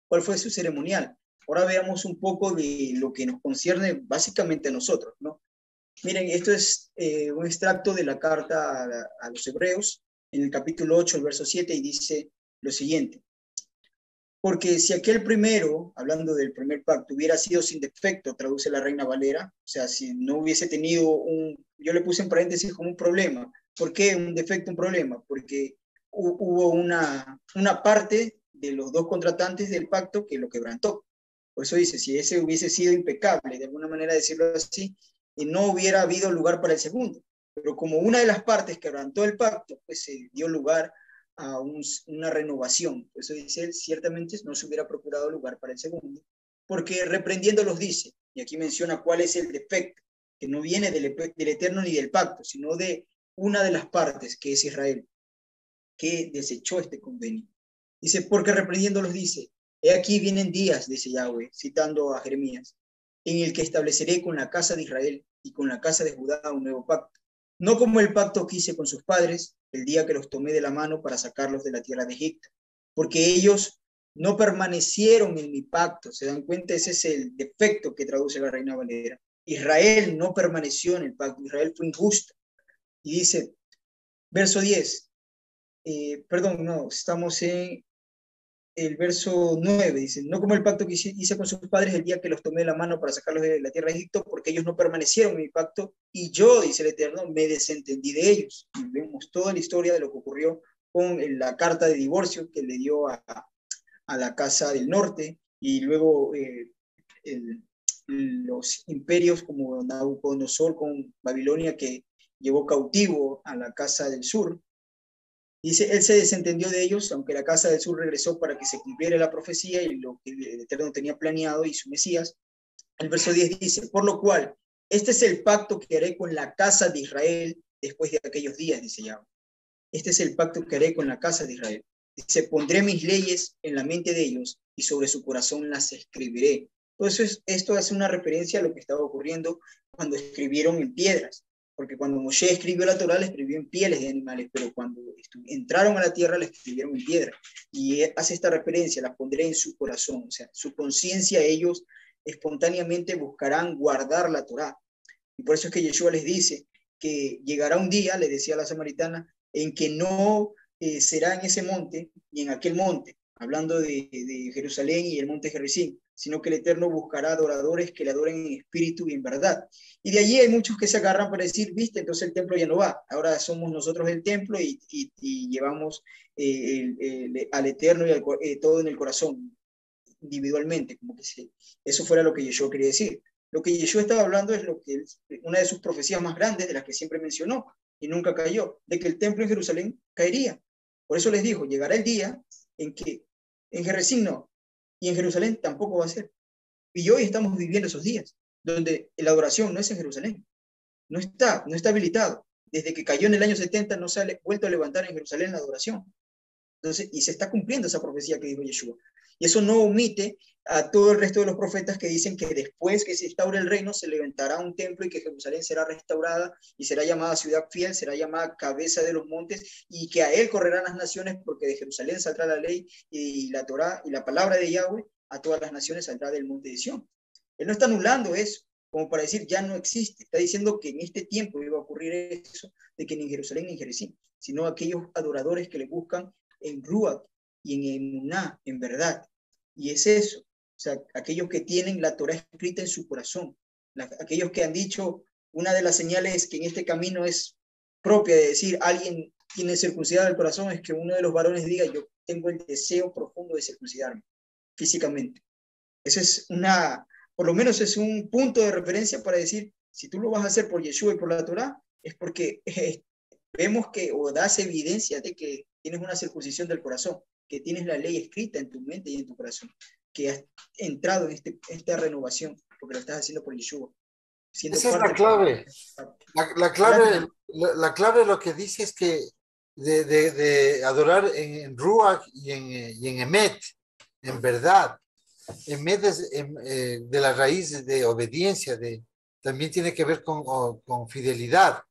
cuál fue su ceremonial. Ahora veamos un poco de lo que nos concierne básicamente a nosotros, ¿no? Miren, esto es un extracto de la carta a los Hebreos, en el capítulo 8, el verso 7, y dice lo siguiente. Porque si aquel primero, hablando del primer pacto, hubiera sido sin defecto, traduce la Reina Valera, o sea, si no hubiese tenido yo le puse en paréntesis como un problema. ¿Por qué un defecto, un problema? Porque hubo una parte de los dos contratantes del pacto que lo quebrantó. Por eso dice, si ese hubiese sido impecable, de alguna manera decirlo así, no hubiera habido lugar para el segundo. Pero como una de las partes quebrantó el pacto, pues se dio lugar a una renovación. Por eso dice él, ciertamente no se hubiera procurado lugar para el segundo, porque reprendiendo los dice, y aquí menciona cuál es el defecto, que no viene del Eterno ni del pacto, sino de una de las partes, que es Israel, que desechó este convenio. Dice, porque reprendiendo los dice, he aquí vienen días, dice Yahweh, citando a Jeremías, en el que estableceré con la casa de Israel y con la casa de Judá un nuevo pacto. No como el pacto que hice con sus padres, el día que los tomé de la mano para sacarlos de la tierra de Egipto, porque ellos no permanecieron en mi pacto. ¿Se dan cuenta? Ese es el defecto que traduce la Reina Valera. Israel no permaneció en el pacto, Israel fue injusto. Y dice, verso 10, perdón, no, estamos en el verso 9, dice, no como el pacto que hice con sus padres el día que los tomé de la mano para sacarlos de la tierra de Egipto, porque ellos no permanecieron en mi pacto, y yo, dice el Eterno, me desentendí de ellos. Y vemos toda la historia de lo que ocurrió con la carta de divorcio que le dio a la casa del norte, y luego el, los imperios como Nabucodonosor con Babilonia, que llevó cautivo a la casa del sur. Dice, él se desentendió de ellos, aunque la casa del sur regresó para que se cumpliera la profecía y lo que el Eterno tenía planeado y su Mesías. El verso 10 dice, por lo cual, este es el pacto que haré con la casa de Israel después de aquellos días, dice Yahweh. Este es el pacto que haré con la casa de Israel. Dice, pondré mis leyes en la mente de ellos y sobre su corazón las escribiré. Entonces, esto hace una referencia a lo que estaba ocurriendo cuando escribieron en piedras, porque cuando Moshe escribió la Torá, la escribió en pieles de animales, pero cuando entraron a la tierra, la escribieron en piedra. Y hace esta referencia, la pondré en su corazón, o sea, su conciencia, ellos espontáneamente buscarán guardar la Torá. Y por eso es que Yeshua les dice que llegará un día, le decía a la samaritana, en que no será en ese monte ni en aquel monte, hablando de Jerusalén y el monte Gerizim, sino que el Eterno buscará adoradores que le adoren en espíritu y en verdad. Y de allí hay muchos que se agarran para decir, viste, entonces el templo ya no va, ahora somos nosotros el templo y llevamos al Eterno y todo en el corazón, individualmente, como que eso fuera lo que Yeshua quería decir. Lo que Yeshua estaba hablando es una de sus profecías más grandes, de las que siempre mencionó, y nunca cayó, de que el templo en Jerusalén caería. Por eso les dijo, llegará el día en que en Jericín no, y en Jerusalén tampoco va a ser. Y hoy estamos viviendo esos días, donde la adoración no es en Jerusalén, no está habilitado. Desde que cayó en el año 70 no se ha vuelto a levantar en Jerusalén la adoración. Entonces, y se está cumpliendo esa profecía que dijo Yeshua. Y eso no omite a todo el resto de los profetas que dicen que después que se instaure el reino se levantará un templo y que Jerusalén será restaurada y será llamada ciudad fiel, será llamada cabeza de los montes y que a él correrán las naciones porque de Jerusalén saldrá la ley y la Torá y la palabra de Yahweh, a todas las naciones saldrá del monte de Sión. Él no está anulando eso como para decir ya no existe, está diciendo que en este tiempo iba a ocurrir eso, de que ni en Jerusalén ni en Jericín, sino aquellos adoradores que le buscan en Ruach y en Emuná, en verdad. Y es eso, o sea, aquellos que tienen la Torah escrita en su corazón, aquellos que han dicho, una de las señales que en este camino es propia de decir, alguien tiene circuncidado el corazón, es que uno de los varones diga, yo tengo el deseo profundo de circuncidarme físicamente. Eso es por lo menos es un punto de referencia para decir, si tú lo vas a hacer por Yeshua y por la Torah, es porque vemos que, o das evidencia de que tienes una circuncisión del corazón, que tienes la ley escrita en tu mente y en tu corazón, que has entrado en esta renovación, porque lo estás haciendo por Yeshua, siendo Esa es la parte clave. de La clave, adelante. la clave lo que dice es que de adorar en Ruach y en Emet, en verdad. Emet es de la raíz de obediencia, también tiene que ver con fidelidad.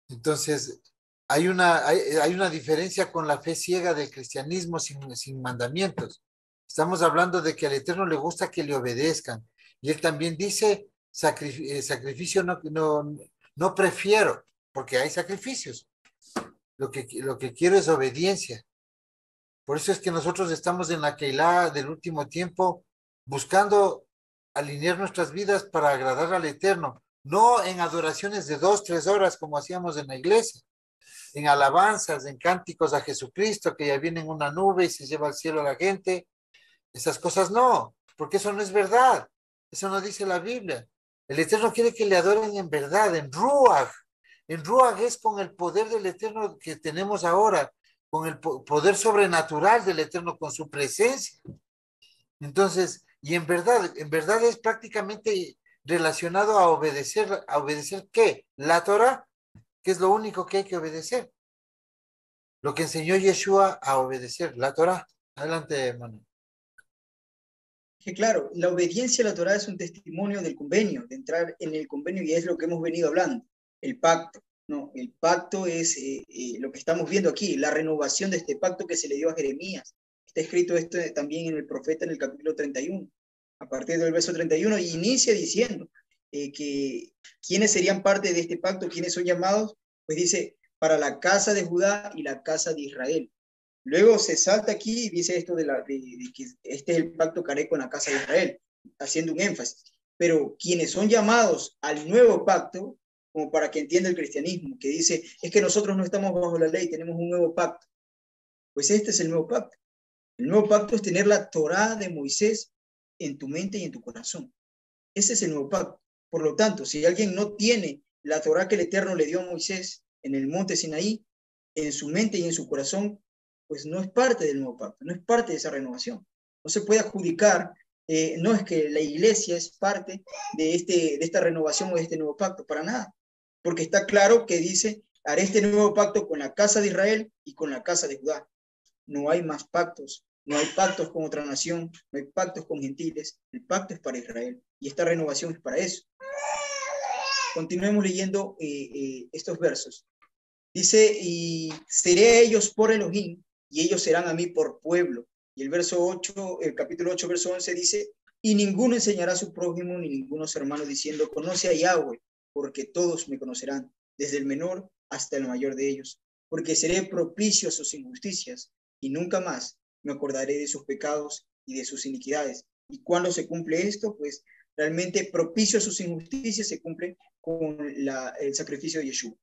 Entonces, hay una diferencia con la fe ciega del cristianismo sin mandamientos. Estamos hablando de que al Eterno le gusta que le obedezcan. Y él también dice, sacrificio no prefiero, porque hay sacrificios. Lo que quiero es obediencia. Por eso es que nosotros estamos en la Keilah del último tiempo buscando alinear nuestras vidas para agradar al Eterno, no en adoraciones de 2, 3 horas como hacíamos en la iglesia, en alabanzas, en cánticos a Jesucristo, que ya viene en una nube y se lleva al cielo a la gente. Esas cosas no, porque eso no es verdad. Eso no dice la Biblia. El Eterno quiere que le adoren en verdad, en Ruach. En Ruach es con el poder del Eterno que tenemos ahora, con el poder sobrenatural del Eterno, con su presencia. Entonces, y en verdad es prácticamente relacionado ¿a obedecer qué? La Torah, que es lo único que hay que obedecer. Lo que enseñó Yeshua a obedecer, la Torah. Adelante, hermano. Que claro, la obediencia a la Torá es un testimonio del convenio, de entrar en el convenio, y es lo que hemos venido hablando, el pacto. No, el pacto es lo que estamos viendo aquí, la renovación de este pacto que se le dio a Jeremías. Está escrito esto también en el profeta en el capítulo 31, a partir del verso 31, y inicia diciendo que quiénes serían parte de este pacto, quiénes son llamados, pues dice, para la casa de Judá y la casa de Israel. Luego se salta aquí y dice esto de que este es el pacto que haré con la casa de Israel, haciendo un énfasis. Pero quienes son llamados al nuevo pacto, como para que entienda el cristianismo, que dice, es que nosotros no estamos bajo la ley, tenemos un nuevo pacto. Pues este es el nuevo pacto. El nuevo pacto es tener la Torá de Moisés en tu mente y en tu corazón. Ese es el nuevo pacto. Por lo tanto, si alguien no tiene la Torá que el Eterno le dio a Moisés en el monte Sinaí, en su mente y en su corazón, pues no es parte del nuevo pacto, no es parte de esa renovación. No se puede adjudicar, no es que la iglesia es parte de esta renovación o de este nuevo pacto, para nada. Porque está claro que dice, haré este nuevo pacto con la casa de Israel y con la casa de Judá. No hay más pactos, no hay pactos con otra nación, no hay pactos con gentiles, el pacto es para Israel y esta renovación es para eso. Continuemos leyendo estos versos. Dice, y seré a ellos por Elohim, y ellos serán a mí por pueblo. Y el verso 8, el capítulo 8, verso 11 dice, y ninguno enseñará a su prójimo, ni ninguno a su hermano, diciendo, conoce a Yahweh, porque todos me conocerán, desde el menor hasta el mayor de ellos, porque seré propicio a sus injusticias, y nunca más me acordaré de sus pecados y de sus iniquidades. ¿Y cuándo se cumple esto? Pues realmente propicio a sus injusticias se cumple con el sacrificio de Yeshua.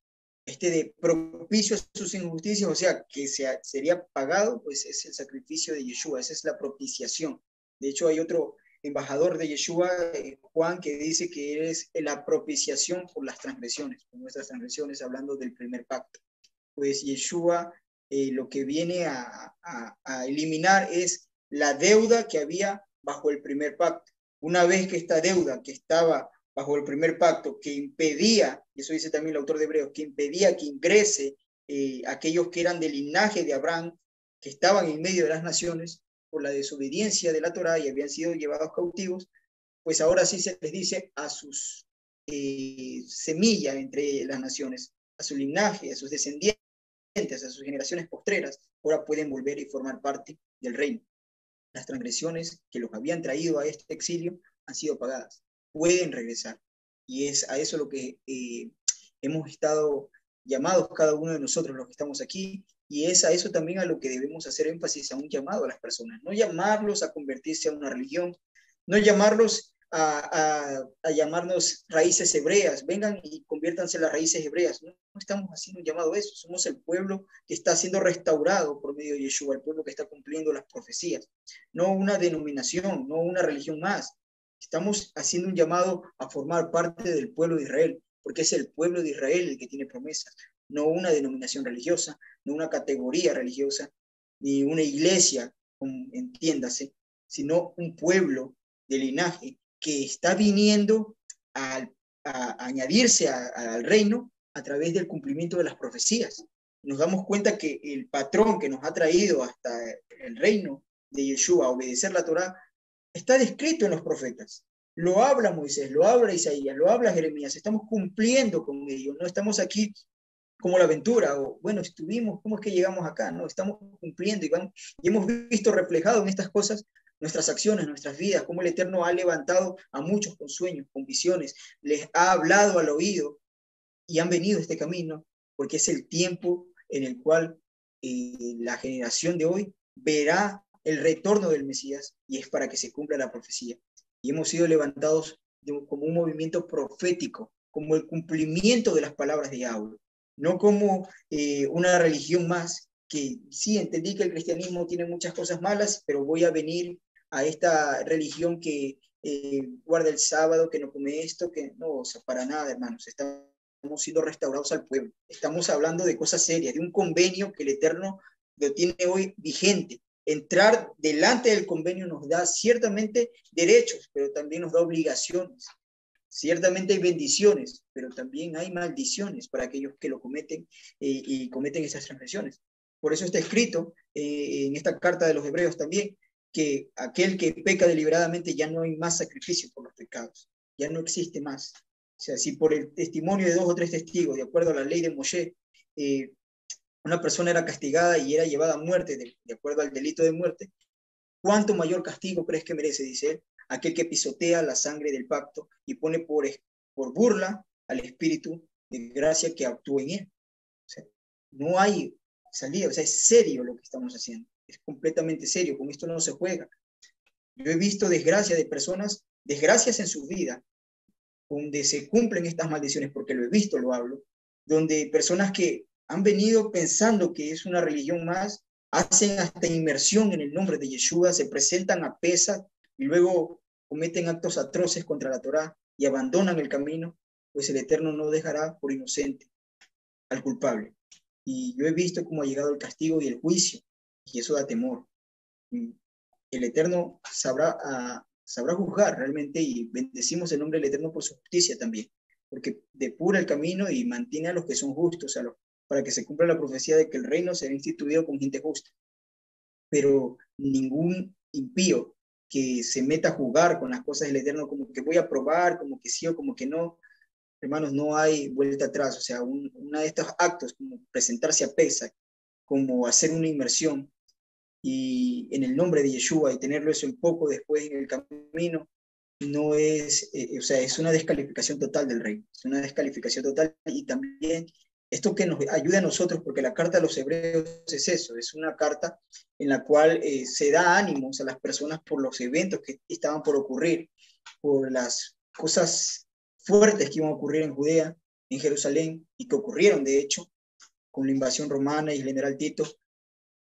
Este de propicio a sus injusticias, o sea, que sería pagado, pues es el sacrificio de Yeshua, esa es la propiciación. De hecho, hay otro embajador de Yeshua, Juan, que dice que es la propiciación por las transgresiones, por nuestras transgresiones, hablando del primer pacto. Pues Yeshua lo que viene a eliminar es la deuda que había bajo el primer pacto. Una vez que esta deuda que estaba bajo el primer pacto, que impedía, y eso dice también el autor de Hebreos, que impedía que ingrese aquellos que eran del linaje de Abraham, que estaban en medio de las naciones por la desobediencia de la Torá y habían sido llevados cautivos, pues ahora sí se les dice a sus semillas entre las naciones, a su linaje, a sus descendientes, a sus generaciones postreras, ahora pueden volver y formar parte del reino. Las transgresiones que los habían traído a este exilio han sido pagadas, pueden regresar. Y es a eso lo que hemos estado llamados cada uno de nosotros, los que estamos aquí, y es a eso también a lo que debemos hacer énfasis, a un llamado a las personas, no llamarlos a convertirse a una religión, no llamarlos a llamarnos raíces hebreas, vengan y conviértanse en las raíces hebreas. No, no estamos haciendo un llamado a eso, somos el pueblo que está siendo restaurado por medio de Yeshua, el pueblo que está cumpliendo las profecías, no una denominación, no una religión más. Estamos haciendo un llamado a formar parte del pueblo de Israel, porque es el pueblo de Israel el que tiene promesas, no una denominación religiosa, no una categoría religiosa, ni una iglesia, entiéndase, sino un pueblo de linaje que está viniendo a añadirse al reino a través del cumplimiento de las profecías. Nos damos cuenta que el patrón que nos ha traído hasta el reino de Yeshua a obedecer la Torá está descrito en los profetas. Lo habla Moisés, lo habla Isaías, lo habla Jeremías. Estamos cumpliendo con ello. No estamos aquí como la aventura, o bueno, estuvimos, ¿cómo es que llegamos acá? No, estamos cumpliendo y hemos visto reflejado en estas cosas nuestras acciones, nuestras vidas, cómo el Eterno ha levantado a muchos con sueños, con visiones, les ha hablado al oído y han venido a este camino, porque es el tiempo en el cual la generación de hoy verá el retorno del Mesías y es para que se cumpla la profecía. Y hemos sido levantados como un movimiento profético como el cumplimiento de las palabras de Yahweh, no como una religión más, que sí, entendí que el cristianismo tiene muchas cosas malas, pero voy a venir a esta religión que guarda el sábado, que no come esto, que no, o sea, para nada, hermanos, estamos siendo restaurados al pueblo. Estamos hablando de cosas serias, de un convenio que el Eterno lo tiene hoy vigente. Entrar delante del convenio nos da ciertamente derechos, pero también nos da obligaciones. Ciertamente hay bendiciones, pero también hay maldiciones para aquellos que lo cometen y cometen esas transgresiones. Por eso está escrito en esta carta de los Hebreos también, que aquel que peca deliberadamente ya no hay más sacrificio por los pecados, ya no existe más. O sea, si por el testimonio de 2 o 3 testigos, de acuerdo a la ley de Moshe, una persona era castigada y era llevada a muerte, de acuerdo al delito de muerte, ¿cuánto mayor castigo crees que merece? Dice él, aquel que pisotea la sangre del pacto y pone por burla al espíritu de gracia que actúa en él. O sea, no hay salida, o sea, es serio lo que estamos haciendo, es completamente serio, con esto no se juega. Yo he visto desgracias de personas, desgracias en su vida, donde se cumplen estas maldiciones, porque lo he visto, lo hablo, donde personas que han venido pensando que es una religión más, hacen hasta inmersión en el nombre de Yeshua, se presentan a pesas y luego cometen actos atroces contra la Torá y abandonan el camino, pues el Eterno no dejará por inocente al culpable. Y yo he visto cómo ha llegado el castigo y el juicio, y eso da temor. El Eterno sabrá juzgar realmente, y bendecimos el nombre del Eterno por su justicia también, porque depura el camino y mantiene a los que son justos, para que se cumpla la profecía de que el reino será instituido con gente justa. Pero ningún impío que se meta a jugar con las cosas del Eterno, como que voy a probar, como que sí o como que no, hermanos, no hay vuelta atrás. O sea, uno de estos actos, como presentarse a Pesach, como hacer una inmersión, y en el nombre de Yeshua, y tenerlo eso en poco después en el camino, no es, o sea, es una descalificación total del reino, es una descalificación total. Y también esto que nos ayuda a nosotros, porque la carta a los hebreos es eso, es una carta en la cual se da ánimos a las personas por los eventos que estaban por ocurrir, por las cosas fuertes que iban a ocurrir en Judea, en Jerusalén, y que ocurrieron de hecho con la invasión romana y el general Tito.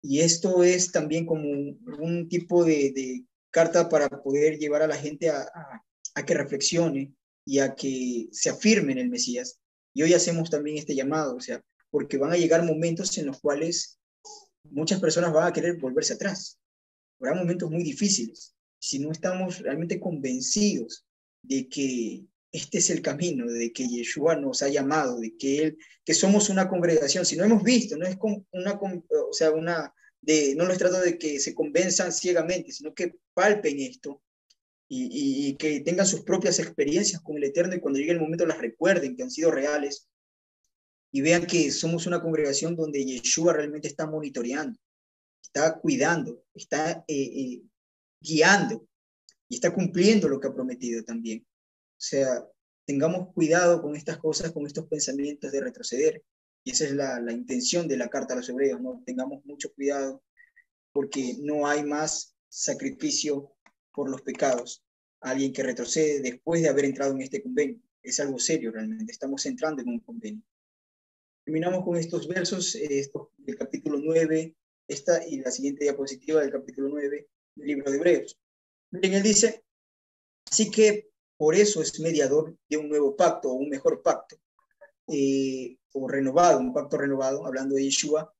Y esto es también como un tipo de carta para poder llevar a la gente a que reflexione y a que se afirme en el Mesías. Y hoy hacemos también este llamado, o sea, porque van a llegar momentos en los cuales muchas personas van a querer volverse atrás. Habrá momentos muy difíciles. Si no estamos realmente convencidos de que este es el camino, de que Yeshua nos ha llamado, de que él, que somos una congregación, si no hemos visto, no es o sea, no les trato de que se convenzan ciegamente, sino que palpen esto y que tengan sus propias experiencias con el Eterno, y cuando llegue el momento las recuerden que han sido reales y vean que somos una congregación donde Yeshua realmente está monitoreando, está cuidando, está guiando y está cumpliendo lo que ha prometido también. O sea, tengamos cuidado con estas cosas, con estos pensamientos de retroceder. Y esa es la intención de la carta a los hebreos, ¿no? Tengamos mucho cuidado, porque no hay más sacrificio por los pecados. Alguien que retrocede después de haber entrado en este convenio. Es algo serio realmente, estamos entrando en un convenio. Terminamos con estos versos del capítulo 9, esta y la siguiente diapositiva del capítulo 9 del libro de Hebreos. Miren, él dice, así que por eso es mediador de un nuevo pacto o un mejor pacto, o renovado, un pacto renovado, hablando de Yeshua,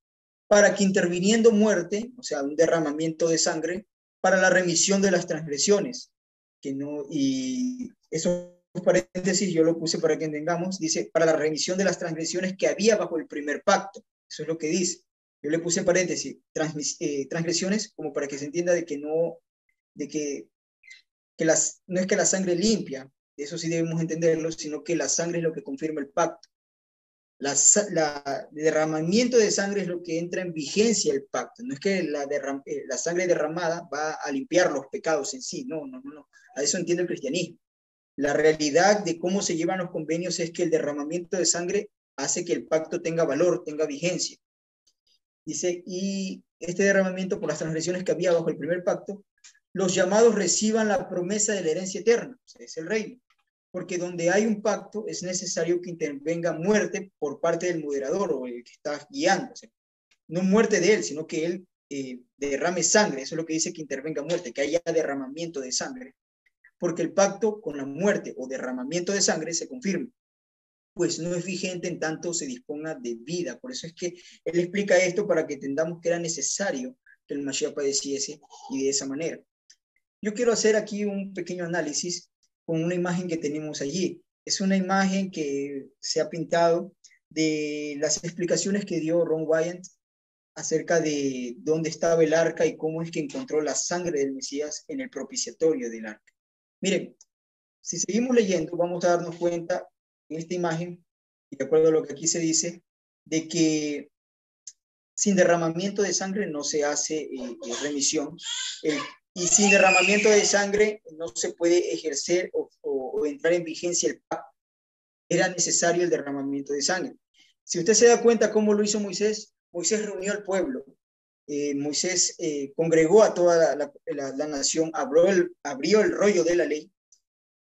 para que interviniendo muerte, o sea, un derramamiento de sangre, para la remisión de las transgresiones, que no, y esos paréntesis yo lo puse para que entendamos, dice, para la remisión de las transgresiones que había bajo el primer pacto, eso es lo que dice. Yo le puse paréntesis, transgresiones, como para que se entienda de que no, de que no es que la sangre limpia, eso sí debemos entenderlo, sino que la sangre es lo que confirma el pacto. El derramamiento de sangre es lo que entra en vigencia el pacto. No es que la sangre derramada va a limpiar los pecados en sí. No, no, no, no. A eso entiende el cristianismo. La realidad de cómo se llevan los convenios es que el derramamiento de sangre hace que el pacto tenga valor, tenga vigencia. Dice, y este derramamiento por las transgresiones que había bajo el primer pacto, los llamados reciban la promesa de la herencia eterna. O sea, es el reino. porque donde hay un pacto es necesario que intervenga muerte por parte del moderador o el que está guiando. O sea, no muerte de él, sino que él derrame sangre. Eso es lo que dice que intervenga muerte, que haya derramamiento de sangre. Porque el pacto con la muerte o derramamiento de sangre se confirma, pues no es vigente en tanto se disponga de vida. Por eso es que él explica esto para que entendamos que era necesario que el Mashiach padeciese y de esa manera. Yo quiero hacer aquí un pequeño análisis con una imagen que tenemos allí. Es una imagen que se ha pintado de las explicaciones que dio Ron Wyatt acerca de dónde estaba el arca y cómo es que encontró la sangre del Mesías en el propiciatorio del arca. Miren, si seguimos leyendo, vamos a darnos cuenta en esta imagen, y de acuerdo a lo que aquí se dice, de que sin derramamiento de sangre no se hace remisión, y sin derramamiento de sangre no se puede ejercer o entrar en vigencia el pacto. Era necesario el derramamiento de sangre. Si usted se da cuenta cómo lo hizo Moisés, Moisés reunió al pueblo, Moisés congregó a toda la nación, abrió el rollo de la ley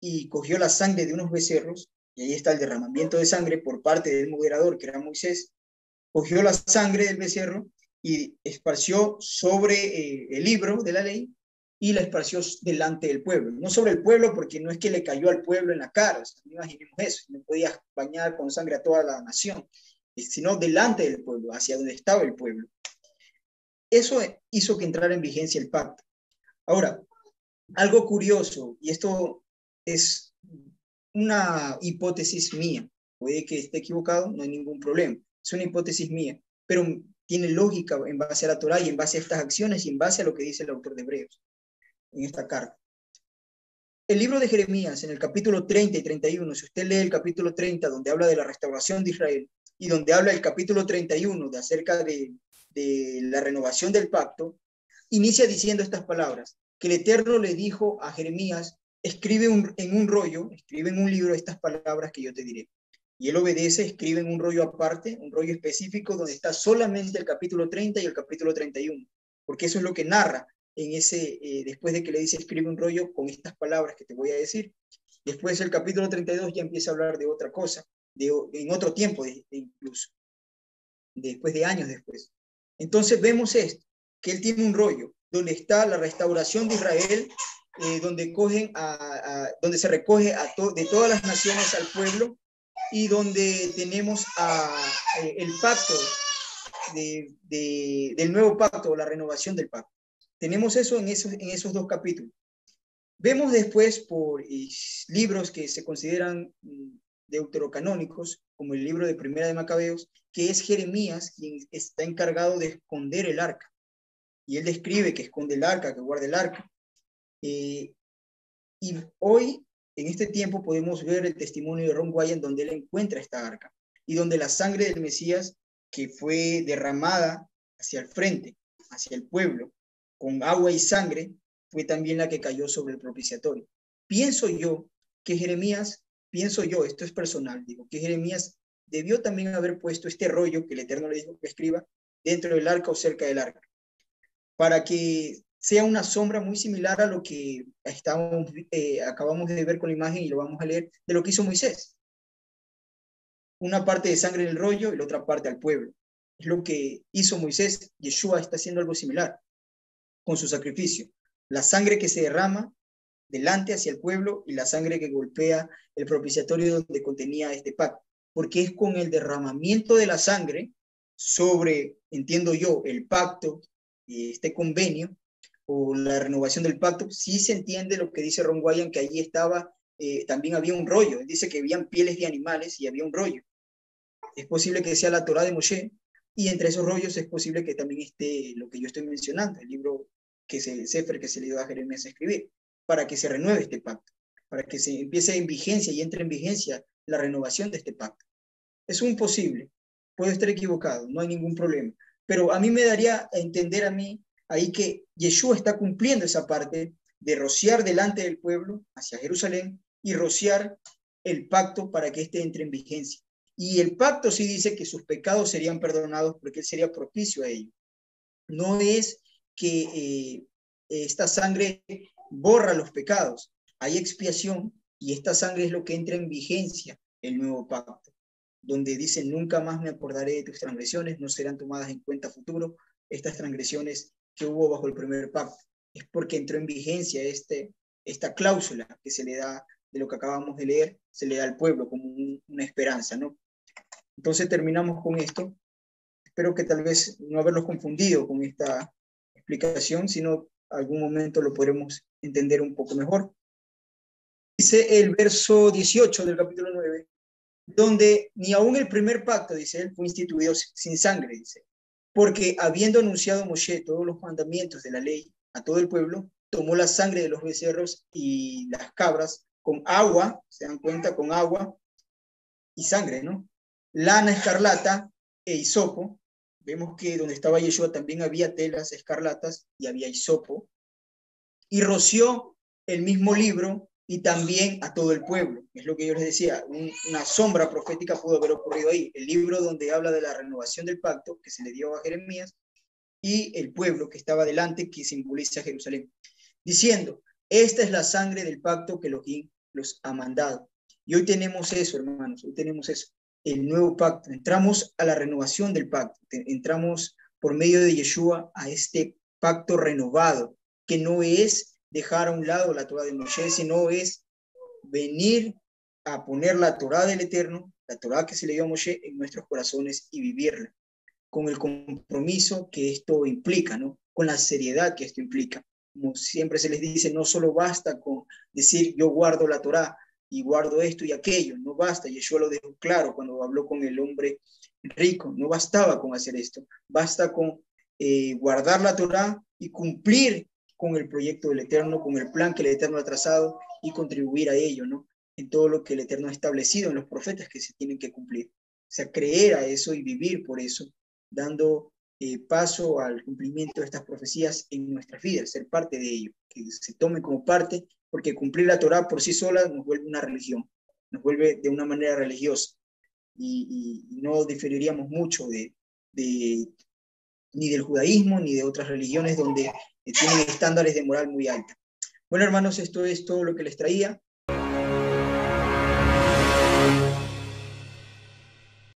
y cogió la sangre de unos becerros, y ahí está el derramamiento de sangre por parte del moderador, que era Moisés. Cogió la sangre del becerro y esparció sobre el libro de la ley y la esparció delante del pueblo. No sobre el pueblo, porque no es que le cayó al pueblo en la cara, o sea, no imaginemos eso, no podía bañar con sangre a toda la nación, sino delante del pueblo, hacia donde estaba el pueblo. Eso hizo que entrara en vigencia el pacto. Ahora, algo curioso, y esto es una hipótesis mía, puede que esté equivocado, no hay ningún problema, es una hipótesis mía, pero tiene lógica en base a la Torá y en base a estas acciones y en base a lo que dice el autor de Hebreos en esta carta. El libro de Jeremías, en el capítulo 30 y 31, si usted lee el capítulo 30, donde habla de la restauración de Israel, y donde habla el capítulo 31 de acerca de la renovación del pacto, inicia diciendo estas palabras, que el Eterno le dijo a Jeremías, escribe en un rollo, escribe en un libro estas palabras que yo te diré. Y él obedece, escribe en un rollo aparte, un rollo específico, donde está solamente el capítulo 30 y el capítulo 31, porque eso es lo que narra en ese, después de que le dice escribe un rollo con estas palabras que te voy a decir. Después el capítulo 32 ya empieza a hablar de otra cosa, en otro tiempo incluso, después de años después. Entonces vemos esto, que él tiene un rollo donde está la restauración de Israel, donde donde se recoge de todas las naciones al pueblo, y donde tenemos el pacto del nuevo pacto, o la renovación del pacto. Tenemos eso en esos dos capítulos. Vemos después por libros que se consideran deuterocanónicos, como el libro de Primera de Macabeos, que es Jeremías quien está encargado de esconder el arca. Y él describe que esconde el arca, que guarda el arca. Y hoy, en este tiempo, podemos ver el testimonio de Ron Wyatt, donde él encuentra esta arca y donde la sangre del Mesías, que fue derramada hacia el frente, hacia el pueblo, con agua y sangre, fue también la que cayó sobre el propiciatorio. Pienso yo que Jeremías, esto es personal, digo, que Jeremías debió también haber puesto este rollo que el Eterno le dijo que escriba dentro del arca o cerca del arca, para que sea una sombra muy similar a lo que acabamos de ver con la imagen y lo vamos a leer, de lo que hizo Moisés. Una parte de sangre en el rollo y la otra parte al pueblo. Es lo que hizo Moisés. Yeshua está haciendo algo similar con su sacrificio. La sangre que se derrama delante hacia el pueblo y la sangre que golpea el propiciatorio donde contenía este pacto. Porque es con el derramamiento de la sangre sobre, entiendo yo, el pacto y este convenio o la renovación del pacto, sí se entiende lo que dice Ron Wyatt, que allí estaba, también había un rollo. Él dice que habían pieles de animales y había un rollo. Es posible que sea la Torá de Moshe, y entre esos rollos es posible que también esté lo que yo estoy mencionando, el libro que es el Sefer que se le dio a Jeremías a escribir, para que se renueve este pacto, para que se empiece en vigencia y entre en vigencia la renovación de este pacto. Es un posible, puedo estar equivocado, no hay ningún problema, pero a mí me daría a entender a mí ahí que Yeshua está cumpliendo esa parte de rociar delante del pueblo hacia Jerusalén y rociar el pacto para que éste entre en vigencia. Y el pacto sí dice que sus pecados serían perdonados porque él sería propicio a ellos. No es que esta sangre borra los pecados. Hay expiación, Y esta sangre es lo que entra en vigencia el nuevo pacto, donde dice, nunca más me acordaré de tus transgresiones, no serán tomadas en cuenta futuro estas transgresiones que hubo bajo el primer pacto. Es porque entró en vigencia esta cláusula que se le da de lo que acabamos de leer, se le da al pueblo como una esperanza, ¿no? Entonces terminamos con esto. Espero que tal vez no haberlos confundido con esta explicación, sino algún momento lo podremos entender un poco mejor. Dice el verso 18 del capítulo 9, donde ni aún el primer pacto, dice él, fue instituido sin sangre, dice, porque habiendo anunciado Moshe todos los mandamientos de la ley a todo el pueblo, tomó la sangre de los becerros y las cabras con agua, se dan cuenta, con agua y sangre, ¿no? Lana escarlata e hisopo. Vemos que donde estaba Yeshua también había telas escarlatas y había hisopo. Y roció el mismo libro y también a todo el pueblo. Es lo que yo les decía, una sombra profética pudo haber ocurrido ahí. El libro donde habla de la renovación del pacto que se le dio a Jeremías y el pueblo que estaba delante que simboliza a Jerusalén. Diciendo, esta es la sangre del pacto que Elohim los ha mandado. Y hoy tenemos eso, hermanos, hoy tenemos eso, el nuevo pacto. Entramos a la renovación del pacto, entramos por medio de Yeshua a este pacto renovado, que no es dejar a un lado la Torá de Moshe, sino es venir a poner la Torá del Eterno, la Torá que se le dio a Moshe en nuestros corazones y vivirla, con el compromiso que esto implica, ¿no? Con la seriedad que esto implica. Como siempre se les dice, no solo basta con decir yo guardo la Torá y guardo esto y aquello, no basta. Yeshua lo dejó claro cuando habló con el hombre rico, no bastaba con hacer esto, basta con guardar la Torá y cumplir con el proyecto del Eterno, con el plan que el Eterno ha trazado y contribuir a ello, ¿no? En todo lo que el Eterno ha establecido en los profetas que se tienen que cumplir. O sea, creer a eso y vivir por eso, dando paso al cumplimiento de estas profecías en nuestras vidas, ser parte de ello, que se tome como parte, porque cumplir la Torá por sí sola nos vuelve una religión, nos vuelve de una manera religiosa y no diferiríamos mucho ni del judaísmo ni de otras religiones donde tienen estándares de moral muy alta. Bueno, hermanos, esto es todo lo que les traía.